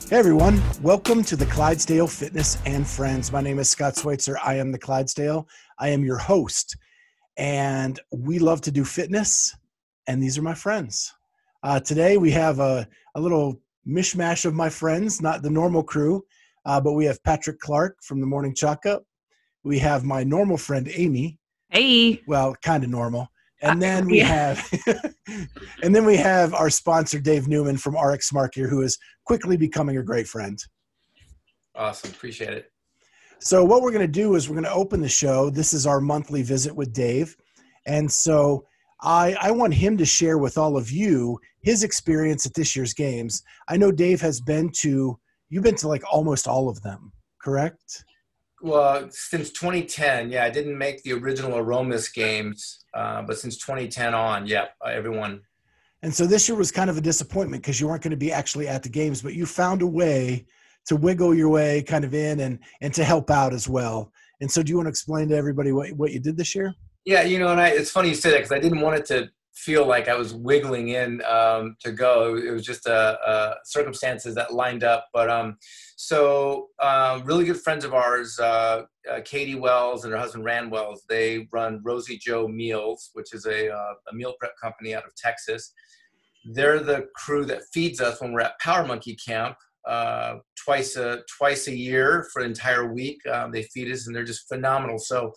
Hey everyone, welcome to the Clydesdale Fitness and Friends. My name is Scott Schweitzer. I am the Clydesdale. I am your host, and we love to do fitness, and these are my friends. Today we have a little mishmash of my friends, not the normal crew, but we have Patrick Clark from the Morning Chalk Up. We have my normal friend, Amy. Hey. Well, kind of normal. And then we have our sponsor, Dave Newman from RX Smart Gear, who is quickly becoming a great friend. Awesome. Appreciate it. So what we're going to do is we're going to open the show. This is our monthly visit with Dave. And so I want him to share with all of you his experience at this year's games. I know Dave you've been to like almost all of them, correct? Well, since 2010, I didn't make the original Aromas games, but since 2010 on, everyone. And so this year was kind of a disappointment because you weren't going to be actually at the games, but you found a way to wiggle your way kind of in and to help out as well. And so do you want to explain to everybody what you did this year? Yeah, and it's funny you say that because I didn't want it to feel like I was wiggling in to go. It was just circumstances that lined up. But really good friends of ours, Katie Wells and her husband Rand Wells, they run Rosie Joe Meals, which is a meal prep company out of Texas. They're the crew that feeds us when we're at Power Monkey Camp twice a year for an entire week. They feed us, and they're just phenomenal. So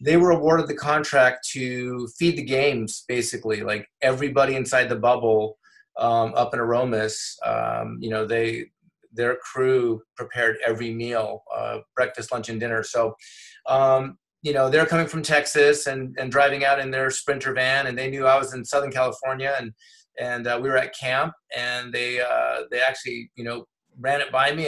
they were awarded the contract to feed the games, basically, like everybody inside the bubble up in Aromas. Their crew prepared every meal, breakfast, lunch, and dinner. So, they're coming from Texas and driving out in their Sprinter van, and they knew I was in Southern California, and we were at camp, and they actually, ran it by me,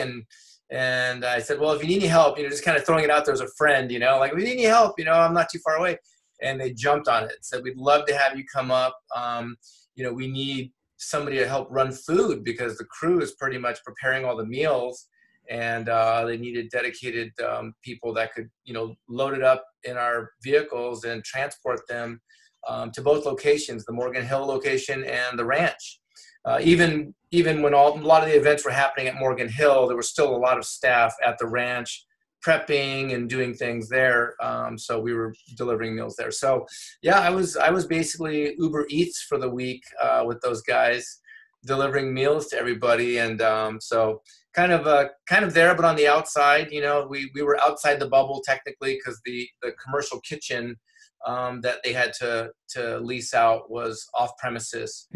and I said, well, if you need any help, just kind of throwing it out there as a friend, like, if you need any help, I'm not too far away. And they jumped on it, said, we'd love to have you come up. We need somebody to help run food because the crew is pretty much preparing all the meals, and they needed dedicated people that could, load it up in our vehicles and transport them to both locations, the Morgan Hill location and the ranch. Even when a lot of the events were happening at Morgan Hill, there was still a lot of staff at the ranch prepping and doing things there. So we were delivering meals there. So I was basically Uber Eats for the week with those guys, delivering meals to everybody. And so kind of there, but on the outside, we were outside the bubble technically because the commercial kitchen that they had to lease out was off premises.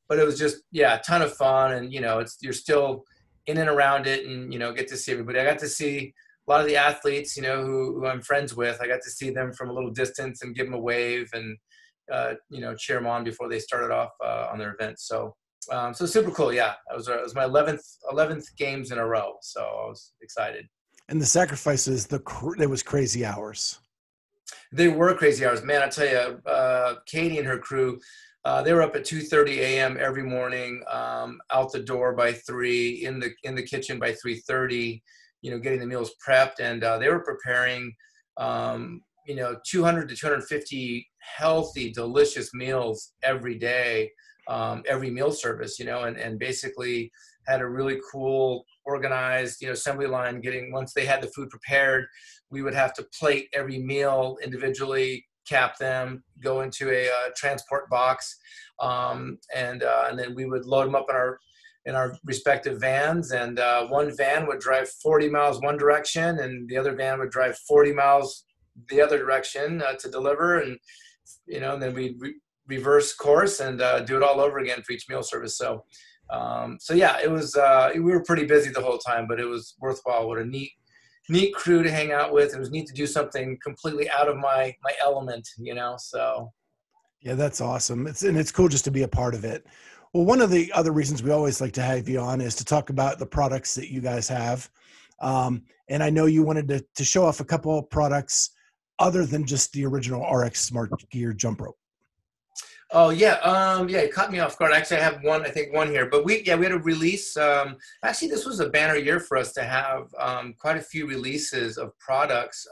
But it was just, a ton of fun. And, you're still in and around it and, get to see everybody. I got to see a lot of the athletes, who I'm friends with. I got to see them from a little distance and give them a wave and, cheer them on before they started off on their events. So super cool. Yeah. It was my 11th games in a row. So I was excited. And the sacrifices, it was crazy hours. They were crazy hours, man. I tell you, Katie and her crew, they were up at 2:30 a.m. every morning, out the door by 3, in the kitchen by 3:30. Getting the meals prepped, and they were preparing, 200 to 250 healthy, delicious meals every day, every meal service, and basically had a really cool organized, assembly line. Once they had the food prepared, we would have to plate every meal individually, cap them, go into a transport box, and then we would load them up in our respective vans. And one van would drive 40 miles one direction, and the other van would drive 40 miles the other direction to deliver. And and then we'd reverse course and do it all over again for each meal service. So it was, we were pretty busy the whole time, but it was worthwhile. What a neat crew to hang out with. It was neat to do something completely out of my element, so. Yeah, that's awesome. It's cool just to be a part of it. Well, one of the other reasons we always like to have you on is to talk about the products that you guys have. And I know you wanted to show off a couple of products other than just the original RX Smart Gear jump rope. Oh yeah, it caught me off guard. Actually, I have one here. But we had a release. Actually, this was a banner year for us to have quite a few releases of products.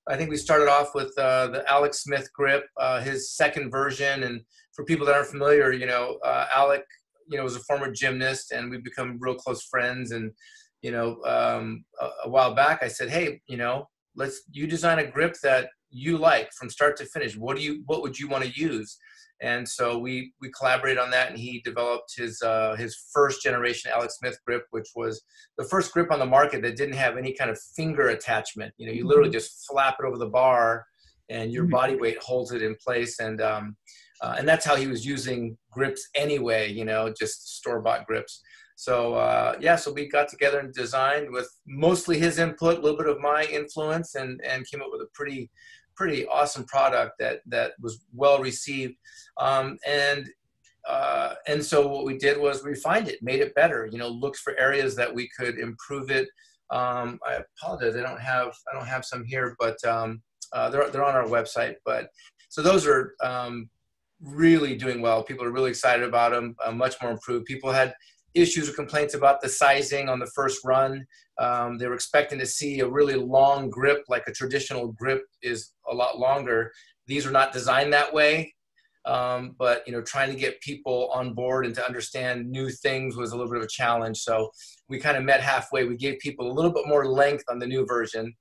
I think we started off with the Alex Smith grip, his second version. And for people that aren't familiar, Alec was a former gymnast, and we've become real close friends. And, a while back I said, hey, you design a grip that you like from start to finish. What would you want to use? And so we collaborated on that, and he developed his first generation Alex Smith grip, which was the first grip on the market that didn't have any kind of finger attachment. You literally just flap it over the bar, and your body weight holds it in place. And that's how he was using grips anyway, just store-bought grips. So so we got together and designed with mostly his input, a little bit of my influence, and came up with a pretty awesome product that was well received. And so what we did was refined it, made it better, looked for areas that we could improve it. I apologize, I don't have some here, but they're on our website. But so those are really doing well. People are really excited about them, much more improved. People had issues or complaints about the sizing on the first run. They were expecting to see a really long grip, like a traditional grip is a lot longer. These are not designed that way. But trying to get people on board and to understand new things was a little bit of a challenge. So we kind of met halfway. We gave people a little bit more length on the new version,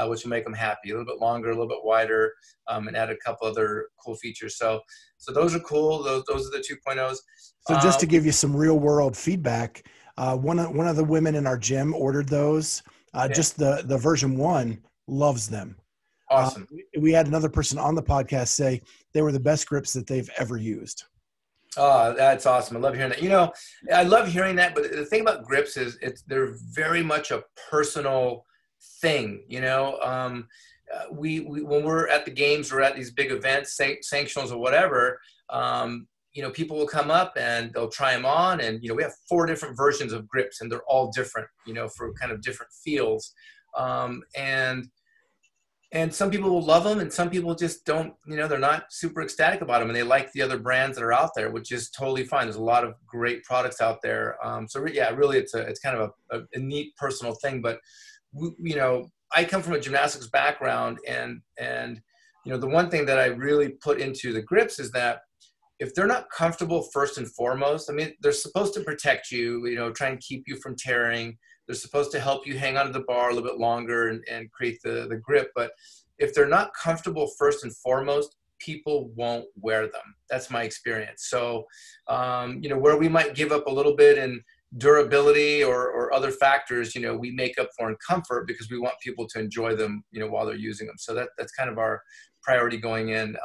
which will make them happy. A little bit longer, a little bit wider, and add a couple other cool features. So those are cool. Those are the 2.0s. So just to give you some real world feedback, one of the women in our gym ordered those. Just the version 1 loves them. Awesome. We had another person on the podcast say they were the best grips that they've ever used. Oh, that's awesome. I love hearing that. I love hearing that, but the thing about grips is they're very much a personal thing. When we're at the games or at these big events, sanctionals or whatever, people will come up and they'll try them on, and, we have 4 different versions of grips, and they're all different, for kind of different feels. And some people will love them, and some people just don't, they're not super ecstatic about them, and they like the other brands that are out there, which is totally fine. There's a lot of great products out there. Really it's kind of a neat personal thing. But, I come from a gymnastics background, and the one thing that I really put into the grips is that if they're not comfortable first and foremost, they're supposed to protect you, try and keep you from tearing. They're supposed to help you hang onto the bar a little bit longer and create the grip. But if they're not comfortable first and foremost, people won't wear them. That's my experience. So, where we might give up a little bit in durability or other factors, we make up for in comfort because we want people to enjoy them, while they're using them. So that's kind of our priority going in.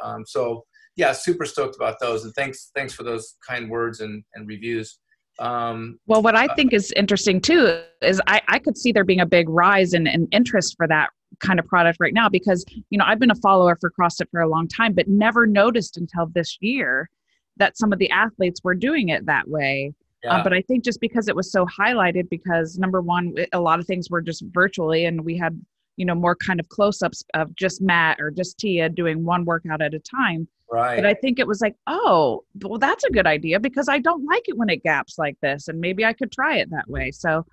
Super stoked about those. And thanks for those kind words and reviews. Well, what I think is interesting too is I could see there being a big rise in interest for that kind of product right now, because, I've been a follower for CrossFit for a long time, but never noticed until this year that some of the athletes were doing it that way. Yeah. But I think just because it was so highlighted, because number one, a lot of things were just virtually, and we had, more kind of close-ups of just Matt or just Tia doing one workout at a time. Right. But I think it was like, oh, well, that's a good idea, because I don't like it when it gaps like this, and maybe I could try it that way. So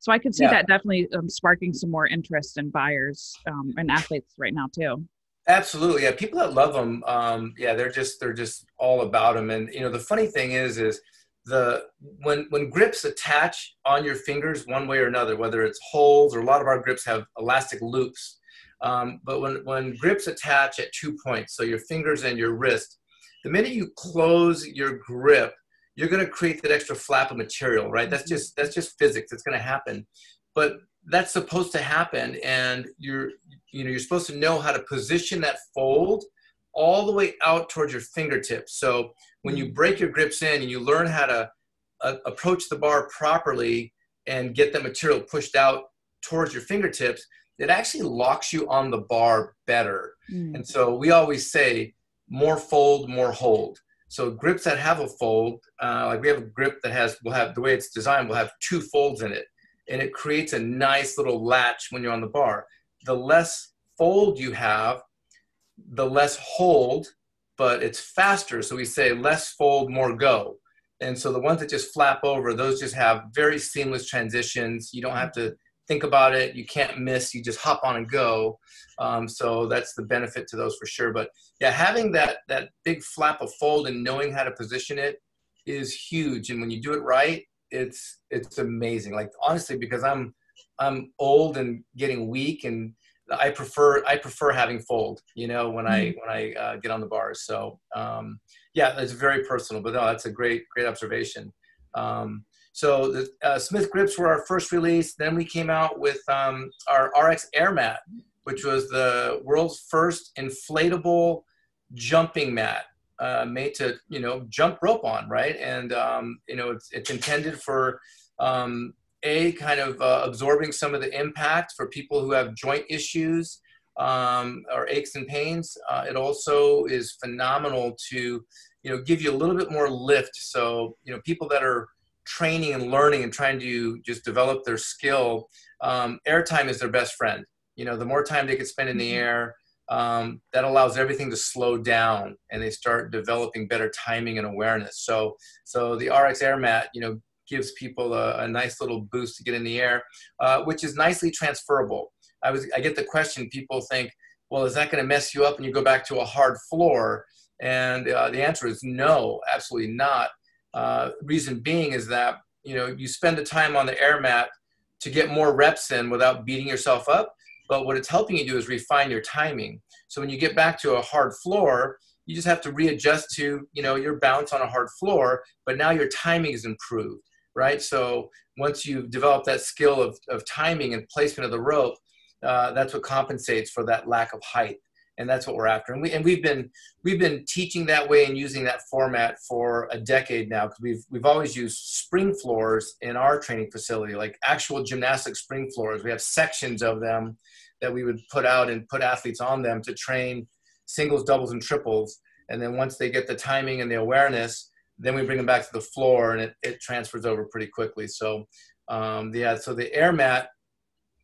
I could see that definitely sparking some more interest in buyers and athletes right now too. Absolutely. Yeah. People that love them. They're just all about them. And, the funny thing is when grips attach on your fingers one way or another, whether it's holes, or a lot of our grips have elastic loops. But when grips attach at 2 points, so your fingers and your wrist, the minute you close your grip, you're going to create that extra flap of material, right? That's just physics. It's going to happen. But that's supposed to happen, and you're supposed to know how to position that fold all the way out towards your fingertips. So when you break your grips in and you learn how to approach the bar properly and get that material pushed out towards your fingertips, it actually locks you on the bar better. And so we always say more fold, more hold. So grips that have a fold, like we have a grip that will have, the way it's designed, will have 2 folds in it. And it creates a nice little latch when you're on the bar. The less fold you have, the less hold, but it's faster. So we say less fold, more go. And so the ones that just flap over, those just have very seamless transitions. You don't have to think about it. You can't miss. You just hop on and go. So that's the benefit to those for sure. But yeah, having that big flap of fold and knowing how to position it is huge. And when you do it right, it's amazing. Like, honestly, because I'm old and getting weak, and I prefer having fold, you know, when I get on the bars. So yeah, it's very personal, but no, that's a great observation. So the Smith grips were our first release. Then we came out with our RX Air Mat, which was the world's first inflatable jumping mat, made to, you know, jump rope on, right? And you know, it's intended for kind of absorbing some of the impact for people who have joint issues or aches and pains. It also is phenomenal to, you know, give you a little bit more lift. So, you know, people that are training and learning and trying to just develop their skill, air time is their best friend. You know, the more time they can spend in the air, that allows everything to slow down, and they start developing better timing and awareness. So the RX Air Mat, you know, gives people a nice little boost to get in the air, which is nicely transferable. I get the question, people think, well, is that going to mess you up when you go back to a hard floor? And the answer is no, absolutely not. Reason being is that, you know, you spend the time on the air mat to get more reps in without beating yourself up. But what it's helping you do is refine your timing. So when you get back to a hard floor, you just have to readjust to, you know, your bounce on a hard floor, but now your timing is improved, right? So once you've developed that skill of timing and placement of the rope, that's what compensates for that lack of height. And that's what we're after. And we've been teaching that way and using that format for a decade now, because we've always used spring floors in our training facility, like actual gymnastic spring floors. We have sections of them that we would put out and put athletes on them to train singles, doubles, and triples. And then once they get the timing and the awareness, then we bring them back to the floor, and it transfers over pretty quickly. So yeah, so the air mat,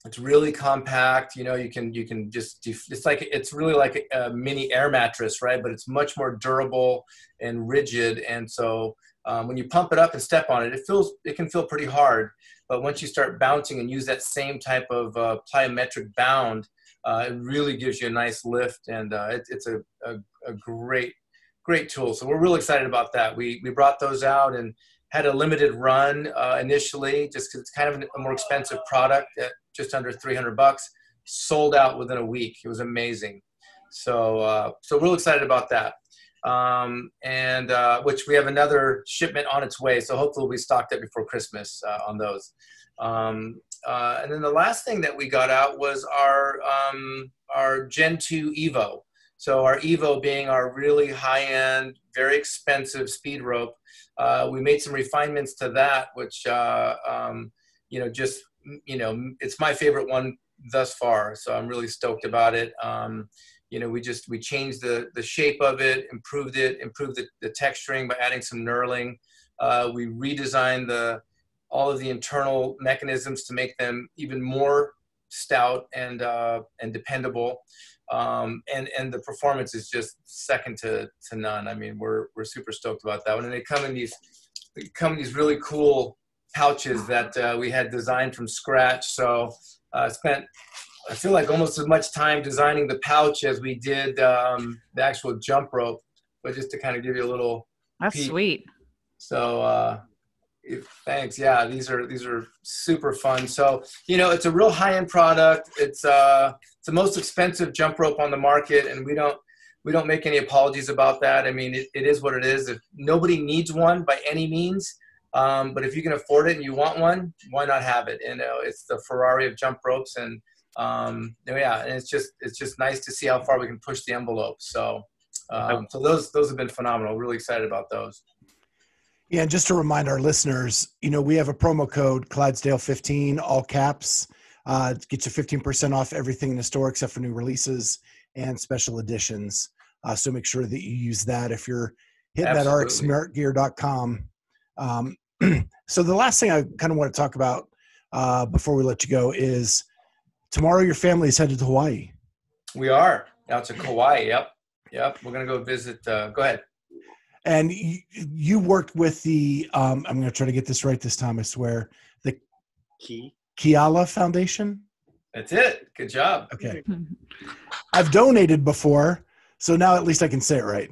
it's really compact. You know, you can just, it's really like a mini air mattress, right? But it's much more durable and rigid. And so when you pump it up and step on it, it can feel pretty hard. But once you start bouncing and use that same type of plyometric bound, it really gives you a nice lift, and it's a great tool. So we're really excited about that. We brought those out and had a limited run initially, just because it's kind of a more expensive product at just under $300. Sold out within a week. It was amazing. So real excited about that. Which we have another shipment on its way. So hopefully we'll be stocked up before Christmas on those. And then the last thing that we got out was our Gen 2 Evo. So our Evo being our really high-end, very expensive speed rope. We made some refinements to that, which, you know, just, you know, it's my favorite one thus far. So I'm really stoked about it. You know, we changed the shape of it, improved the texturing by adding some knurling. We redesigned all of the internal mechanisms to make them even more stout and dependable. And the performance is just second to none. I mean, we're super stoked about that one. And they come in these really cool pouches that we had designed from scratch. So I feel like almost as much time designing the pouch as we did the actual jump rope, but just to kind of give you a little That's peek. Sweet. So thanks. Yeah, these are super fun. So, you know, it's a real high-end product. It's the most expensive jump rope on the market, and we don't make any apologies about that. I mean, it is what it is. If nobody needs one by any means, but if you can afford it and you want one, why not have it? You know, it's the Ferrari of jump ropes, and yeah, and it's just nice to see how far we can push the envelope. So so those have been phenomenal. Really excited about those. Yeah, and just to remind our listeners, you know, we have a promo code Clydesdale15, all caps. It gets you 15% off everything in the store except for new releases and special editions. So make sure that you use that if you're hitting Absolutely. that rxsmartgear.com. So the last thing I kind of want to talk about before we let you go is tomorrow your family is headed to Hawaii. We are out to Kauai. Yep. We're going to go visit. Go ahead. And you worked with the, I'm going to try to get this right this time, I swear, the Keala Foundation? That's it. Good job. Okay. I've donated before, so now at least I can say it right.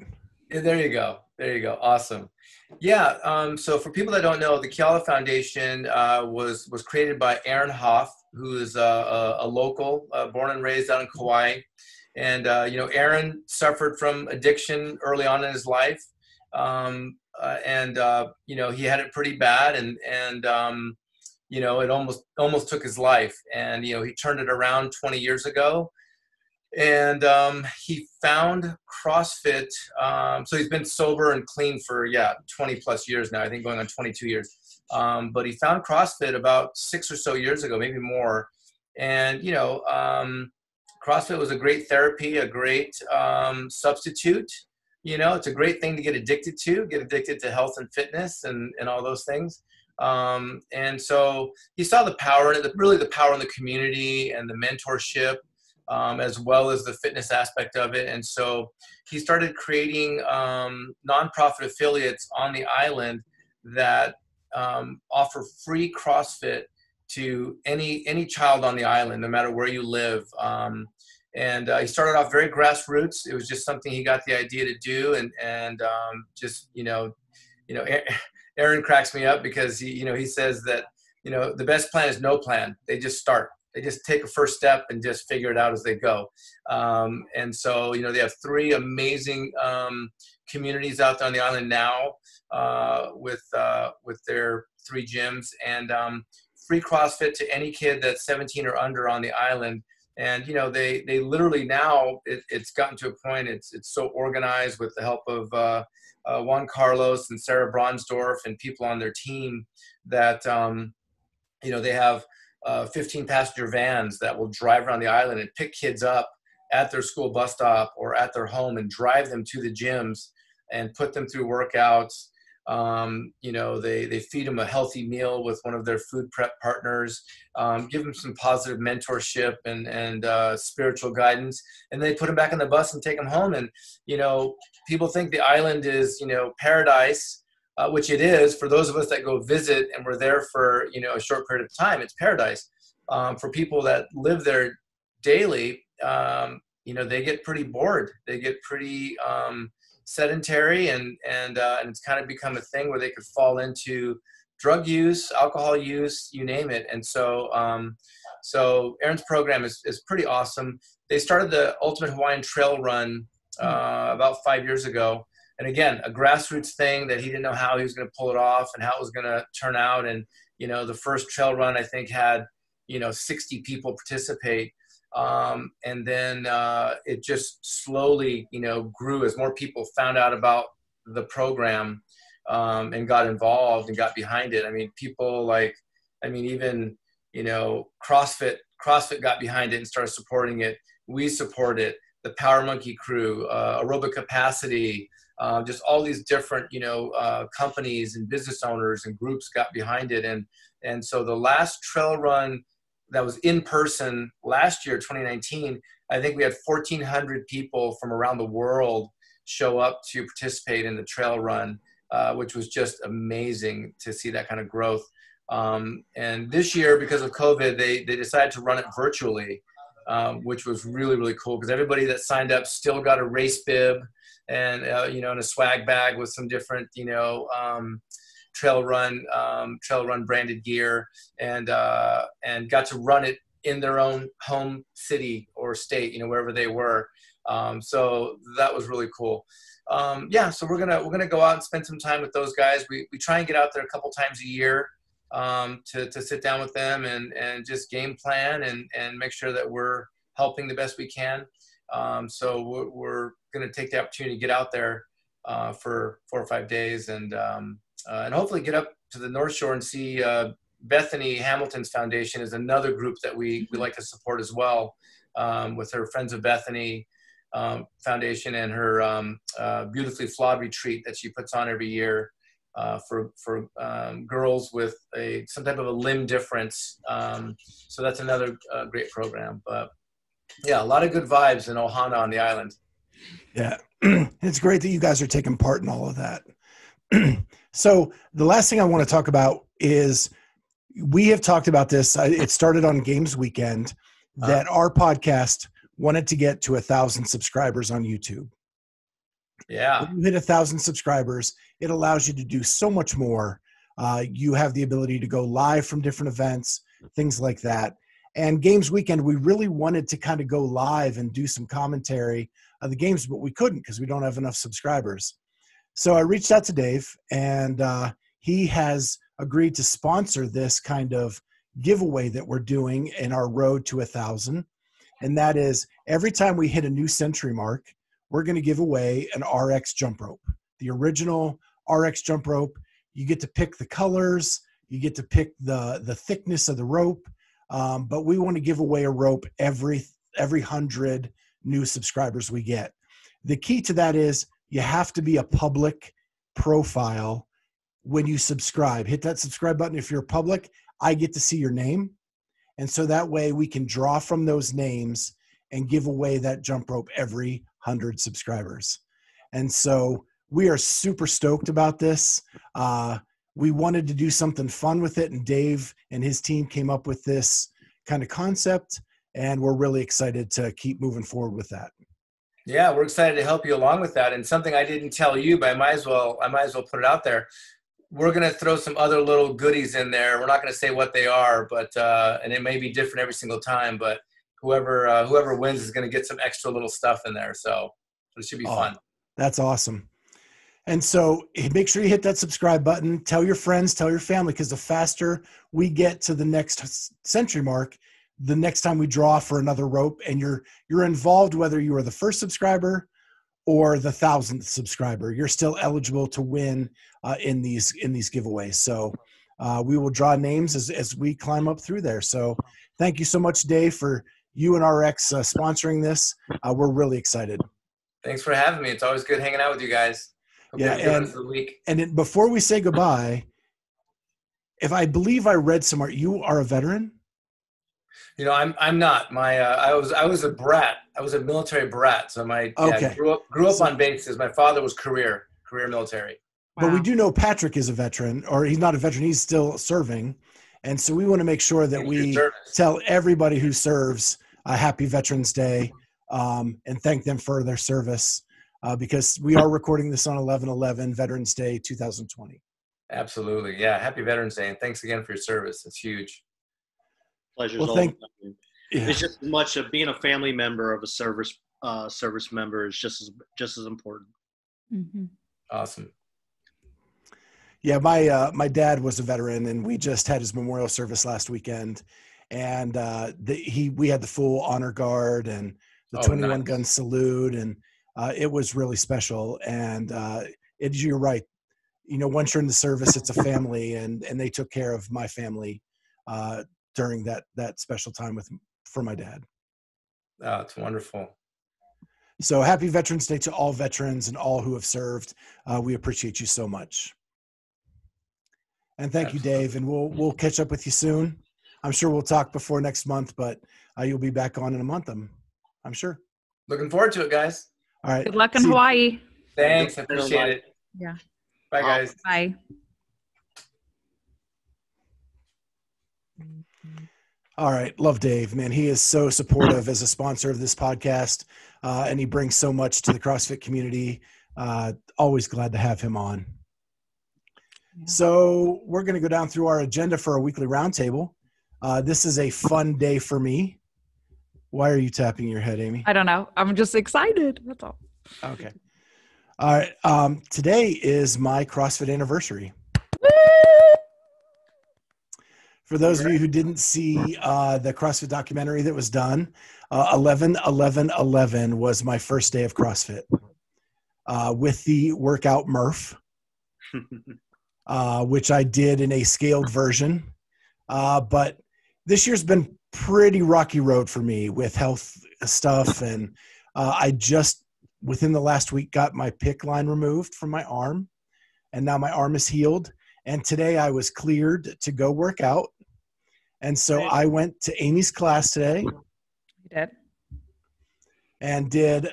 Yeah, there you go. Awesome. Yeah. So for people that don't know, the Keala Foundation was created by Aaron Hoff, who is a local, born and raised out in Kauai. And, Aaron suffered from addiction early on in his life. He had it pretty bad, it almost took his life. And, he turned it around 20 years ago. And he found CrossFit. So he's been sober and clean for 20 plus years now. I think going on 22 years. But he found CrossFit about 6 or so years ago, maybe more. And CrossFit was a great therapy, a great substitute. It's a great thing to get addicted to health and fitness and all those things. And so he saw the power in it, really the power in the community and the mentorship. As well as the fitness aspect of it. And so he started creating nonprofit affiliates on the island that offer free CrossFit to any child on the island, no matter where you live. He started off very grassroots. It was just something he got the idea to do. Aaron cracks me up because he says that, the best plan is no plan. They just start. They just take a first step and just figure it out as they go. They have 3 amazing communities out there on the island now with their 3 gyms and free CrossFit to any kid that's 17 or under on the island. And, they literally now it's gotten to a point, it's so organized with the help of Juan Carlos and Sarah Bronsdorf and people on their team that, they have 15 passenger vans that will drive around the island and pick kids up at their school bus stop or at their home and drive them to the gyms and put them through workouts. They feed them a healthy meal with one of their food prep partners, give them some positive mentorship and spiritual guidance, and they put them back on the bus and take them home. And, people think the island is, paradise. Which it is for those of us that go visit and we're there for, a short period of time. It's paradise. For people that live there daily, they get pretty bored. They get pretty sedentary and it's kind of become a thing where they could fall into drug use, alcohol use, you name it. And so Aaron's program is pretty awesome. They started the Ultimate Hawaiian Trail Run about 5 years ago. And again, a grassroots thing that he didn't know how he was going to pull it off and how it was going to turn out. And, the first trail run, I think, had, 60 people participate. And then it just slowly, grew as more people found out about the program and got involved and got behind it. I mean, even, CrossFit got behind it and started supporting it. We support it. The Power Monkey crew, Aerobic Capacity, just all these different, companies and business owners and groups got behind it. And so the last trail run that was in person last year, 2019, I think we had 1,400 people from around the world show up to participate in the trail run, which was just amazing to see that kind of growth. And this year, because of COVID, they decided to run it virtually, which was really, really cool because everybody that signed up still got a race bib and, and a swag bag with some different, trail run branded gear and got to run it in their own home city or state, wherever they were. So that was really cool. So we're gonna go out and spend some time with those guys. We try and get out there a couple times a year to sit down with them and just game plan and make sure that we're helping the best we can. So we're going to take the opportunity to get out there for 4 or 5 days and hopefully get up to the North Shore and see Bethany Hamilton's foundation is another group that we like to support as well, with her Friends of Bethany Foundation and her Beautifully Flawed retreat that she puts on every year for girls with some type of a limb difference. So that's another great program. But yeah, a lot of good vibes in Ohana on the island. Yeah, it's great that you guys are taking part in all of that. So the last thing I want to talk about is we have talked about this. It started on Games Weekend that our podcast wanted to get to 1,000 subscribers on YouTube. Yeah. When you hit 1,000 subscribers, it allows you to do so much more. You have the ability to go live from different events, things like that. And Games Weekend, we really wanted to kind of go live and do some commentary of the games, but we couldn't because we don't have enough subscribers. So I reached out to Dave, and he has agreed to sponsor this kind of giveaway that we're doing in our road to 1,000. And that is, every time we hit a new century mark, we're going to give away an RX jump rope, the original RX jump rope. You get to pick the colors, you get to pick the thickness of the rope, but we want to give away a rope every 100 new subscribers we get. The key to that is you have to be a public profile when you subscribe. Hit that subscribe button. If you're public, I get to see your name. And so that way we can draw from those names and give away that jump rope every 100 subscribers. And so we are super stoked about this. We wanted to do something fun with it, and Dave and his team came up with this kind of concept, and we're really excited to keep moving forward with that. Yeah, we're excited to help you along with that. And something I didn't tell you, but I might as well put it out there. We're going to throw some other little goodies in there. We're not going to say what they are, but and it may be different every single time, but whoever wins is going to get some extra little stuff in there. So it should be fun. That's awesome. And so make sure you hit that subscribe button. Tell your friends, tell your family, because the faster we get to the next century mark, the next time we draw for another rope, and you're involved, whether you are the first subscriber or the 1,000th subscriber, you're still eligible to win in these giveaways. So we will draw names as we climb up through there. So thank you so much, Dave, for you and RX sponsoring this. We're really excited. Thanks for having me. It's always good hanging out with you guys. Hope you have a good rest of the week. And before we say goodbye, if I believe I read somewhere, you are a veteran? You know, I'm not. I was a brat. I was a military brat. So grew up on bases. My father was career military. But we do know Patrick is a veteran, or he's not a veteran. He's still serving. And so we want to make sure that we tell everybody who serves a happy Veterans Day and thank them for their service because we are recording this on 11/11, Veterans Day 2020. Absolutely. Yeah. Happy Veterans Day. And thanks again for your service. It's huge. Pleasure's all. It's just as much of being a family member of a service member is just as important. Mm-hmm. Awesome. Yeah, my dad was a veteran, and we just had his memorial service last weekend, and we had the full honor guard and the 21 gun salute, and it was really special. And you're right. You know, once you're in the service, it's a family, and they took care of my family during that special time for my dad. Oh, it's wonderful. So happy Veterans Day to all veterans and all who have served. We appreciate you so much. And thank you, Dave. And we'll catch up with you soon. I'm sure we'll talk before next month, but you'll be back on in a month, I'm sure. Looking forward to it, guys. All right. Good luck in Hawaii. Thanks. I appreciate it. Yeah. Bye, guys. Bye. All right. Love Dave, man. He is so supportive as a sponsor of this podcast, and he brings so much to the CrossFit community. Always glad to have him on. So we're going to go down through our agenda for our weekly roundtable. This is a fun day for me. Why are you tapping your head, Amy? I don't know. I'm just excited. That's all. Okay. All right. Today is my CrossFit anniversary. For those of you who didn't see the CrossFit documentary that was done, 11/11/11 was my first day of CrossFit with the workout Murph. Which I did in a scaled version. But this year's been pretty rocky road for me with health stuff. And I just, within the last week, got my PICC line removed from my arm. And now my arm is healed. And today I was cleared to go work out. And so I went to Amy's class today. You did? And did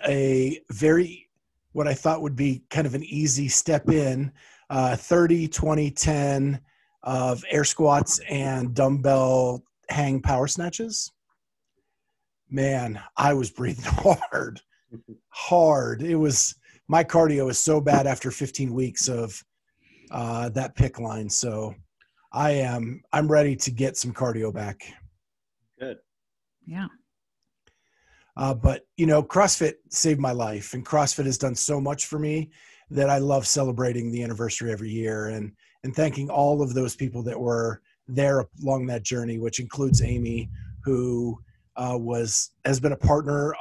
what I thought would be kind of an easy step in, 30, 20, 10 of air squats and dumbbell hang power snatches. Man, I was breathing hard. It was my cardio is so bad after 15 weeks of that pick line. So I'm ready to get some cardio back. Good. Yeah. But CrossFit saved my life, and CrossFit has done so much for me that I love celebrating the anniversary every year and thanking all of those people that were there along that journey, which includes Amy, who has been a partner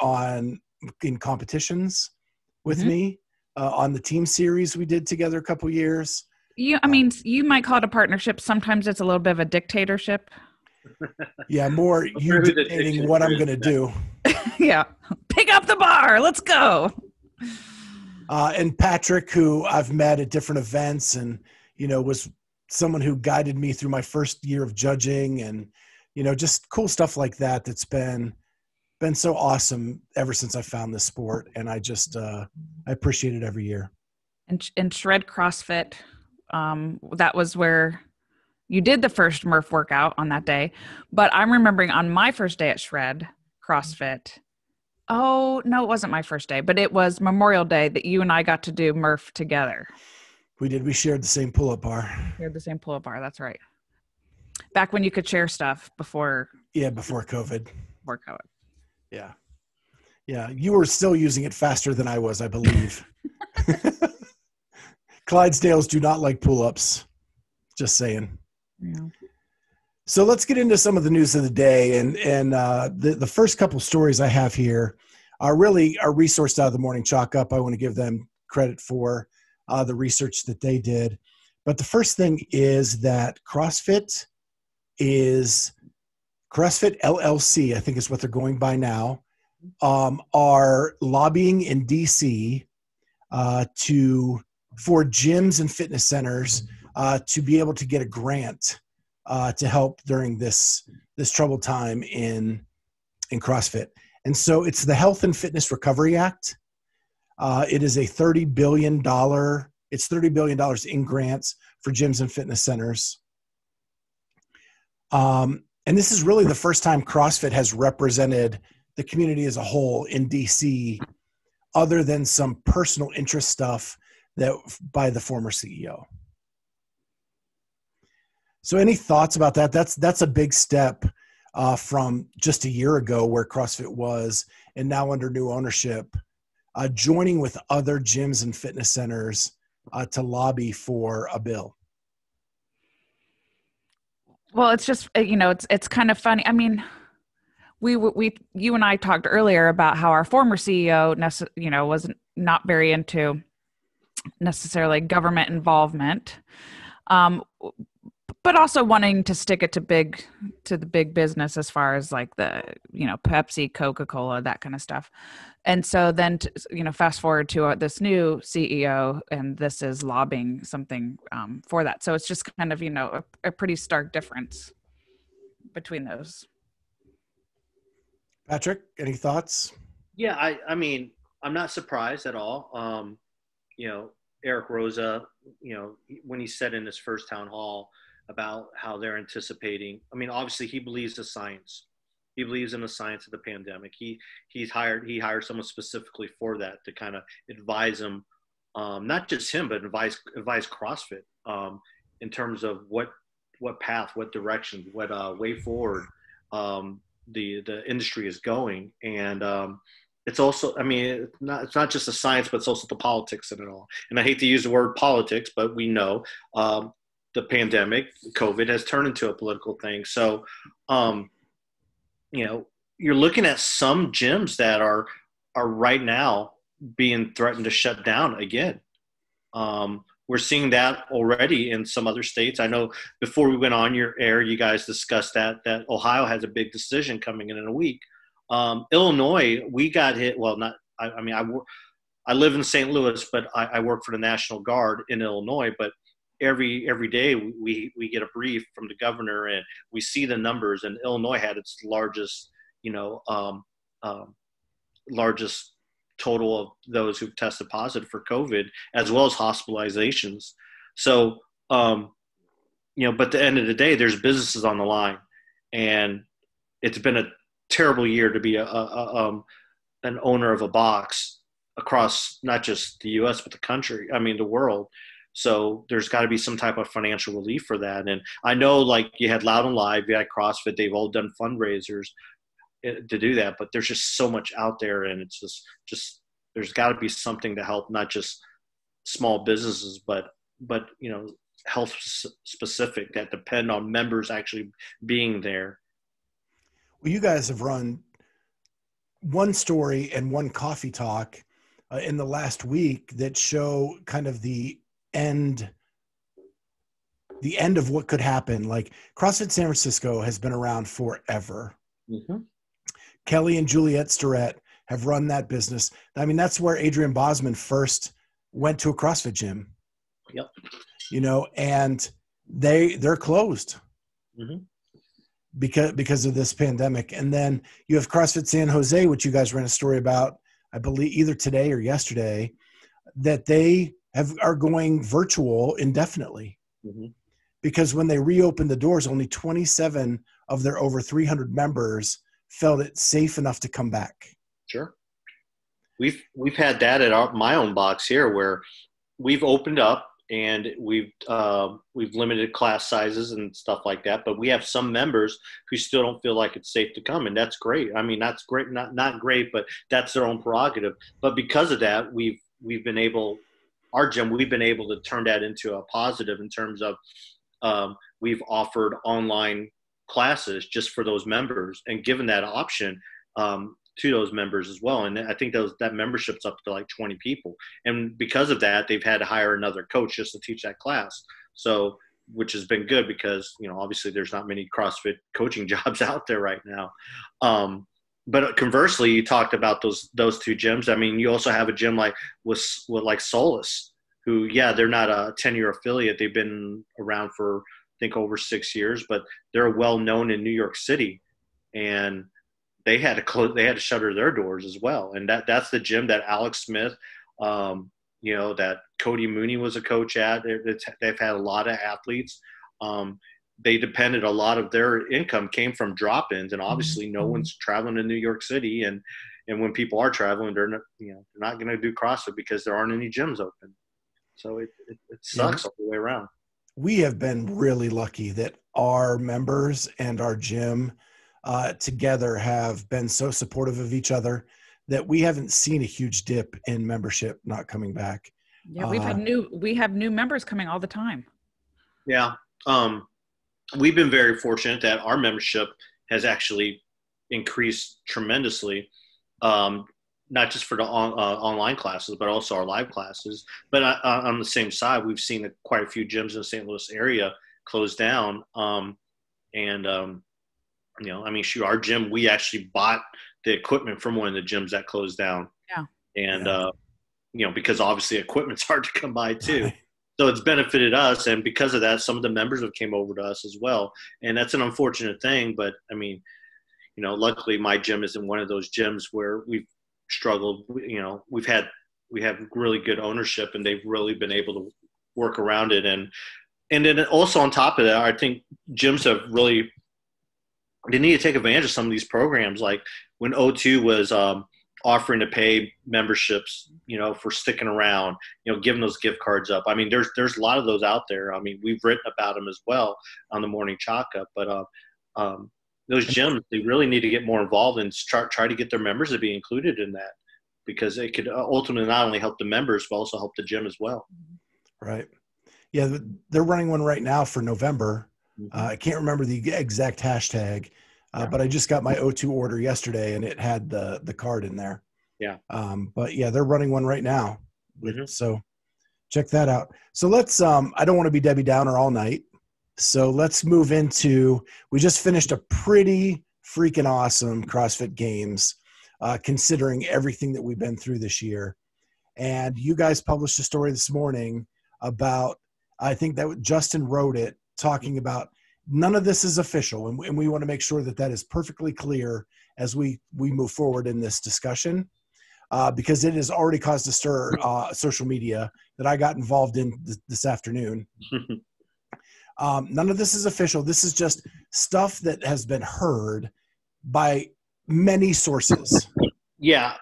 in competitions with me on the team series we did together a couple years. You might call it a partnership. Sometimes it's a little bit of a dictatorship. Yeah, more you dictating what I'm going to do. Yeah. Pick up the bar. Let's go. And Patrick, who I've met at different events and, was someone who guided me through my first year of judging and, just cool stuff like that. That's been so awesome ever since I found this sport. And I just, I appreciate it every year. And Shred CrossFit, that was where you did the first Murph workout on that day. But I'm remembering on my first day at Shred CrossFit. Oh, no, it wasn't my first day, but it was Memorial Day that you and I got to do Murph together. We did. We shared the same pull-up bar. That's right. Back when you could share stuff before. Yeah, before COVID. Before COVID. Yeah. Yeah. You were still using it faster than I was, I believe. Clydesdales do not like pull-ups. Just saying. Yeah. So let's get into some of the news of the day. And the first couple stories I have here are resourced out of the Morning Chalk Up. I want to give them credit for the research that they did. But the first thing is that CrossFit LLC, I think is what they're going by now, are lobbying in DC for gyms and fitness centers to be able to get a grant to help during this troubled time in CrossFit. And so it's the Health and Fitness Recovery Act. It is $30 billion in grants for gyms and fitness centers. And this is really the first time CrossFit has represented the community as a whole in DC, other than some personal interest stuff by the former CEO. So any thoughts about that? That's a big step from just a year ago where CrossFit was, and now under new ownership, joining with other gyms and fitness centers to lobby for a bill. Well, it's just, it's kind of funny. I mean, you and I talked earlier about how our former CEO, was not very into necessarily government involvement. But also wanting to stick it to the big business as far as like the, Pepsi, Coca-Cola, that kind of stuff. And so then, fast forward to this new CEO, and this is lobbying something for that. So it's just kind of, a pretty stark difference between those. Patrick, any thoughts? Yeah, I mean, I'm not surprised at all. Eric Rosa, when he said in his first town hall about how they're anticipating, I mean, obviously he believes the science. He believes in the science of the pandemic. He hired someone specifically for that to kind of advise him, not just him, but advise CrossFit in terms of what path, what direction, what way forward the industry is going. And it's also, I mean, it's not just the science, but it's also the politics in it all. And I hate to use the word politics, but we know the pandemic, COVID, has turned into a political thing. So, you're looking at some gyms that are right now being threatened to shut down again. We're seeing that already in some other states. I know before we went on your air, you guys discussed that Ohio has a big decision coming in a week. Illinois, we got hit. Well, I live in St. Louis, but I work for the National Guard in Illinois. But every day we get a brief from the governor, and we see the numbers. And Illinois had its largest total of those who've tested positive for COVID, as well as hospitalizations. So, but at the end of the day, there's businesses on the line, and it's been a terrible year to be an owner of a box across not just the U.S. but the country. I mean, the world. So there's got to be some type of financial relief for that. And I know, like, you had Loud and Live, you had CrossFit, they've all done fundraisers to do that, but there's just so much out there, and it's just there's got to be something to help not just small businesses, but health specific that depend on members actually being there. Well, you guys have run one story and one coffee talk in the last week that show kind of the end of what could happen. Like, CrossFit San Francisco has been around forever. Mm-hmm. Kelly and Juliette Starrett have run that business. I mean, that's where Adrian Bosman first went to a CrossFit gym. Yep. And they're closed. Mm-hmm. because of this pandemic. And then you have CrossFit San Jose, which you guys ran a story about, I believe either today or yesterday, that they are going virtual indefinitely. Mm-hmm. Because when they reopened the doors, only 27 of their over 300 members felt it safe enough to come back. Sure. We've had that at my own box here, where we've opened up and we've limited class sizes and stuff like that. But we have some members who still don't feel like it's safe to come, and that's great. I mean, that's great, not great, but that's their own prerogative. But because of that, we've been able, our gym, we've been able to turn that into a positive in terms of we've offered online classes just for those members and given that option to those members as well. And I think that membership's up to like 20 people. And because of that, they've had to hire another coach just to teach that class. So, which has been good because, obviously there's not many CrossFit coaching jobs out there right now. But conversely, you talked about those two gyms. I mean, you also have a gym like with like Solus, who, they're not a 10-year affiliate. They've been around for, I think, over 6 years, but they're well known in New York City. And they had to close. They had to shutter their doors as well, and that's the gym that Alex Smith, that Cody Mooney was a coach at. They've had a lot of athletes. They depended, a lot of their income came from drop-ins, and obviously no one's traveling to New York City, and when people are traveling, they're not going to do CrossFit because there aren't any gyms open. So it sucks all the way around. We have been really lucky that our members and our gym together have been so supportive of each other that we haven't seen a huge dip in membership not coming back. Yeah, we have new members coming all the time. Yeah. We've been very fortunate that our membership has actually increased tremendously, not just for the online classes, but also our live classes. But on the same side, we've seen quite a few gyms in the St. Louis area close down. Shoot, our gym, we actually bought the equipment from one of the gyms that closed down. Yeah. And, because obviously equipment's hard to come by too. So it's benefited us. And because of that, some of the members have came over to us as well. And that's an unfortunate thing. But I mean, luckily my gym isn't one of those gyms where we've struggled. We have really good ownership, and they've really been able to work around it. And then also on top of that, I think gyms have really, they need to take advantage of some of these programs. Like when O2 was offering to pay memberships, for sticking around, giving those gift cards up. I mean, there's a lot of those out there. I mean, we've written about them as well on the Morning Chalk Up. But those gyms, they really need to get more involved and try to get their members to be included in that, because it could ultimately not only help the members, but also help the gym as well. Right. Yeah, they're running one right now for November. I can't remember the exact hashtag, but I just got my O2 order yesterday, and it had the card in there. Yeah. But yeah, they're running one right now. Mm-hmm. So check that out. So let's, I don't want to be Debbie Downer all night. So let's move into, we just finished a pretty freaking awesome CrossFit Games, considering everything that we've been through this year. And you guys published a story this morning about, I think that Justin wrote it, talking about none of this is official. And we want to make sure that is perfectly clear as we move forward in this discussion, because it has already caused a stir, social media that I got involved in this afternoon. None of this is official. This is just stuff that has been heard by many sources. Yeah.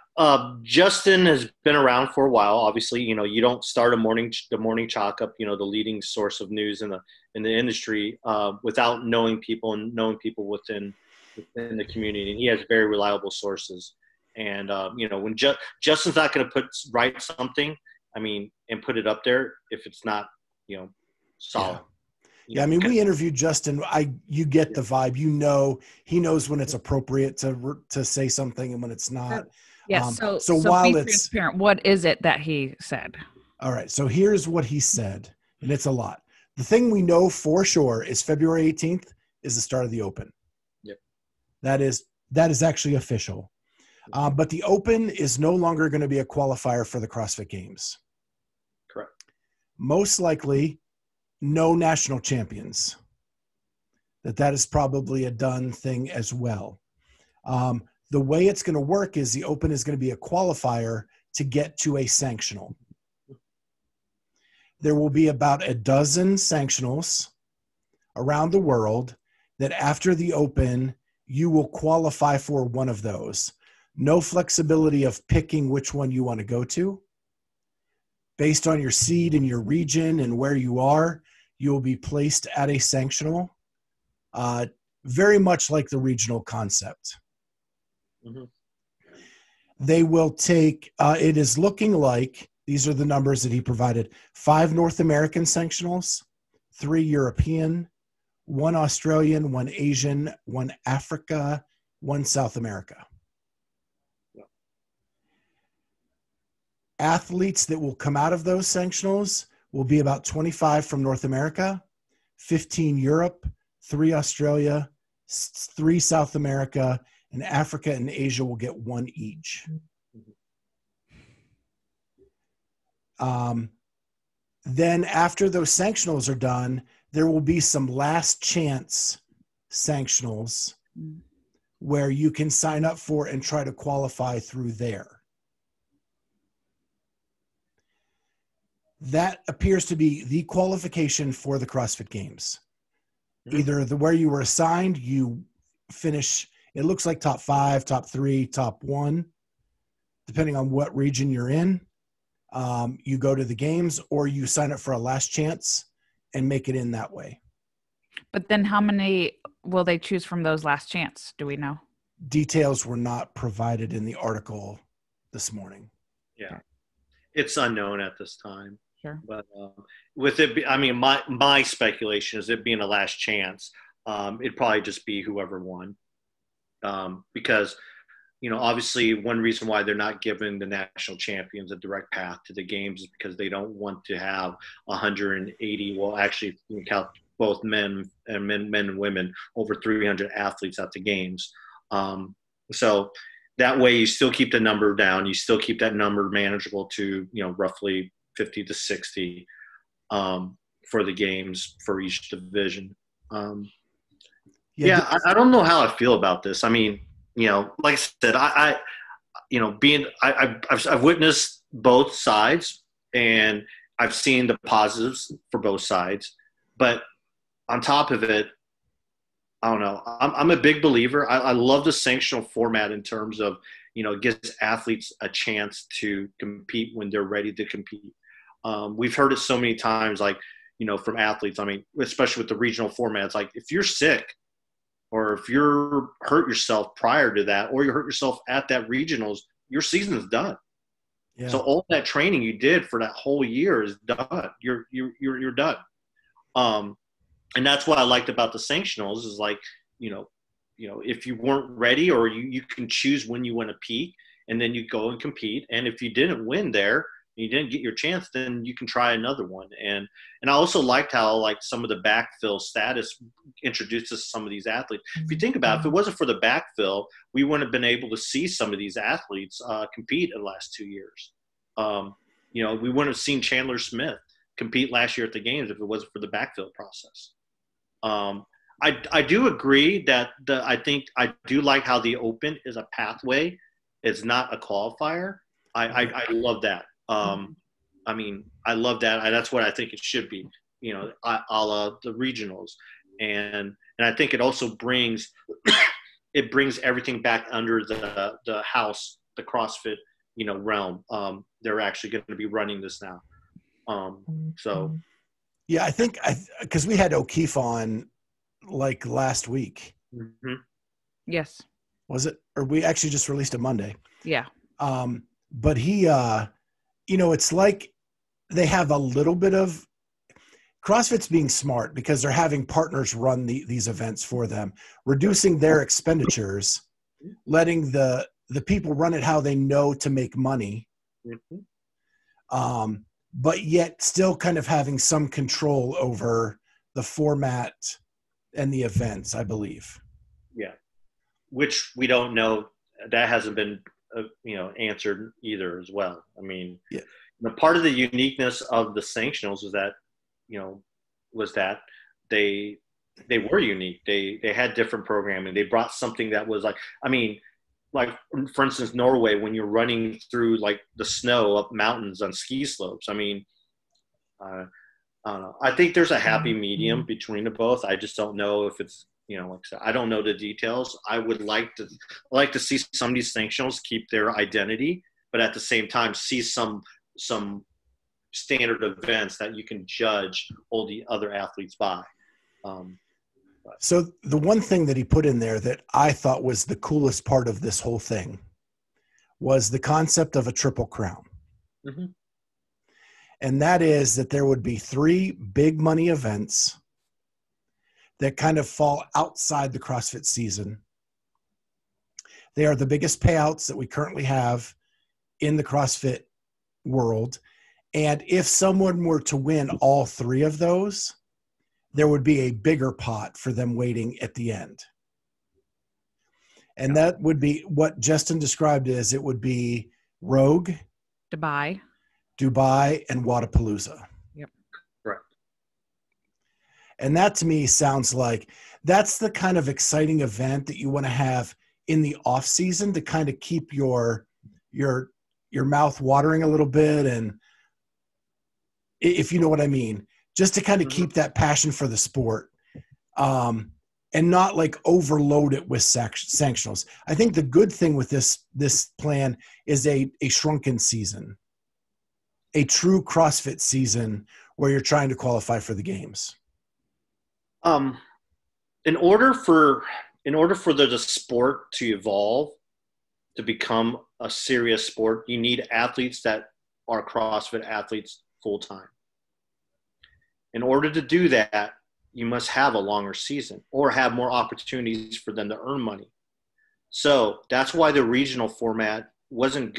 Justin has been around for a while. Obviously, you don't start the morning chalk up, the leading source of news in the industry, without knowing people and knowing people within the community. And he has very reliable sources. And when Justin's not going to write something, and put it up there if it's not, solid. Yeah, we interviewed Justin. You get the vibe. He knows when it's appropriate to say something and when it's not. Yes. So while be it's transparent, what is it that he said? All right. So here's what he said, and it's a lot. The thing we know for sure is February 18th is the start of the Open. Yep. That is actually official. But the Open is no longer going to be a qualifier for the CrossFit Games. Correct. Most likely, no national champions. That is probably a done thing as well. The way it's going to work is the Open is going to be a qualifier to get to a sanctional. There will be about a dozen sanctionals around the world that after the Open, you will qualify for one of those. No flexibility of picking which one you want to go to. Based on your seed in your region and where you are, you will be placed at a sanctional, very much like the regional concept. Mm-hmm. They will take, it is looking like, these are the numbers that he provided, 5 North American sanctionals, 3 European, 1 Australian, 1 Asian, 1 Africa, 1 South America. Yeah. Athletes that will come out of those sanctionals will be about 25 from North America, 15 Europe, 3 Australia, 3 South America, and Africa and Asia will get 1 each. Then after those sanctionals are done, there will be some last chance sanctionals where you can sign up for and try to qualify through there. That appears to be the qualification for the CrossFit Games. Either where you were assigned, you finish, it looks like top 5, top 3, top 1, depending on what region you're in. You go to the games or you sign up for a last chance and make it in that way. But then how many will they choose from those last chance? Do we know? Details were not provided in the article this morning. Yeah. It's unknown at this time. Sure. But with it, my speculation is it being a last chance. It'd probably just be whoever won. Because, obviously one reason why they're not giving the national champions a direct path to the games is because they don't want to have 180, well, actually, you count both men and women, over 300 athletes at the games. So that way you still keep the number down. You still keep that number manageable to, roughly 50 to 60 for the games for each division. I don't know how I feel about this. Like I said, I've witnessed both sides and I've seen the positives for both sides, but on top of it, I don't know. I'm a big believer. I love the sanctional format in terms of, it gives athletes a chance to compete when they're ready to compete. We've heard it so many times, from athletes. Especially with the regional formats, like if you're sick or if you're hurt yourself prior to that, or you hurt yourself at that regionals, your season is done. Yeah. So all that training you did for that whole year is done. You're done. And that's what I liked about the sanctionals is if you weren't ready, or you can choose when you want to peak and then you go and compete. And if you didn't win there, you didn't get your chance, then you can try another one. And I also liked how some of the backfill status introduces some of these athletes. If you think about it, if it wasn't for the backfill, we wouldn't have been able to see some of these athletes compete in the last 2 years. We wouldn't have seen Chandler Smith compete last year at the games if it wasn't for the backfill process. I do agree that I do like how the Open is a pathway. It's not a qualifier. I love that. I love that. That's what I think it should be, a la the regionals. And I think it also brings everything back under the house the CrossFit, realm. They're actually going to be running this now. So. Yeah, I think because we had O'Keefe on like last week. Mm-hmm. Yes. Was it? Or we actually just released it Monday. Yeah. But he, it's like they have a little bit of CrossFit's being smart because they're having partners run these events for them, reducing their expenditures, letting the people run it how they know to make money. Mm-hmm. But yet still kind of having some control over the format and the events, I believe. Yeah. Which we don't know. That hasn't been, answered either as well. I mean, yeah. Part of the uniqueness of the sanctionals is that, was that they were unique. They had different programming. They brought something that was like for instance, Norway, when you're running through like the snow up mountains on ski slopes. I mean, I don't know. I think there's a happy medium between the both. I just don't know if it's, like I said, I don't know the details. I would like to see some of these sanctionals keep their identity, but at the same time, see some standard events that you can judge all the other athletes by. So the one thing that he put in there that I thought was the coolest part of this whole thing was the concept of a triple crown. Mm-hmm. And that is that there would be 3 big money events that kind of fall outside the CrossFit season. They are the biggest payouts that we currently have in the CrossFit world. And if someone were to win all 3 of those, there would be a bigger pot for them waiting at the end. And that would be what Justin described as it would be Rogue, Dubai, and Wadapalooza. Yep. Correct. And that to me sounds like that's the kind of exciting event that you want to have in the off season to kind of keep your mouth watering a little bit. And if you know what I mean, just to kind of keep that passion for the sport, and not like overload it with sanctionals. I think the good thing with this plan is a shrunken season, a true CrossFit season where you're trying to qualify for the games. In order for the sport to evolve, to become a serious sport, you need athletes that are CrossFit athletes full time. In order to do that, you must have a longer season or have more opportunities for them to earn money. So that's why the regional format wasn't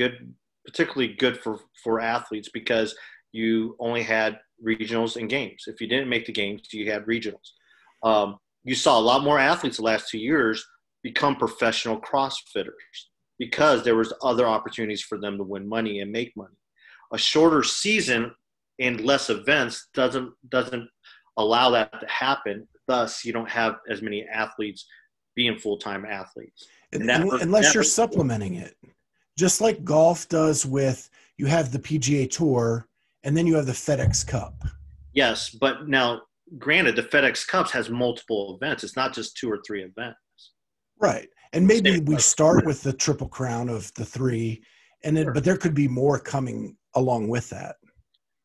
particularly good for athletes, because you only had regionals and games. If you didn't make the games, you had regionals. You saw a lot more athletes the last 2 years become professional CrossFitters because there was other opportunities for them to win money and make money. A shorter season and less events doesn't allow that to happen. Thus, you don't have as many athletes being full-time athletes. Unless you're supplementing it. Just like golf does with, you have the PGA Tour and then you have the FedEx Cup. Yes, but now, granted, the FedEx Cup has multiple events. It's not just 2 or 3 events. Right. And maybe we start with the Triple Crown of the 3, and then, but there could be more coming along with that.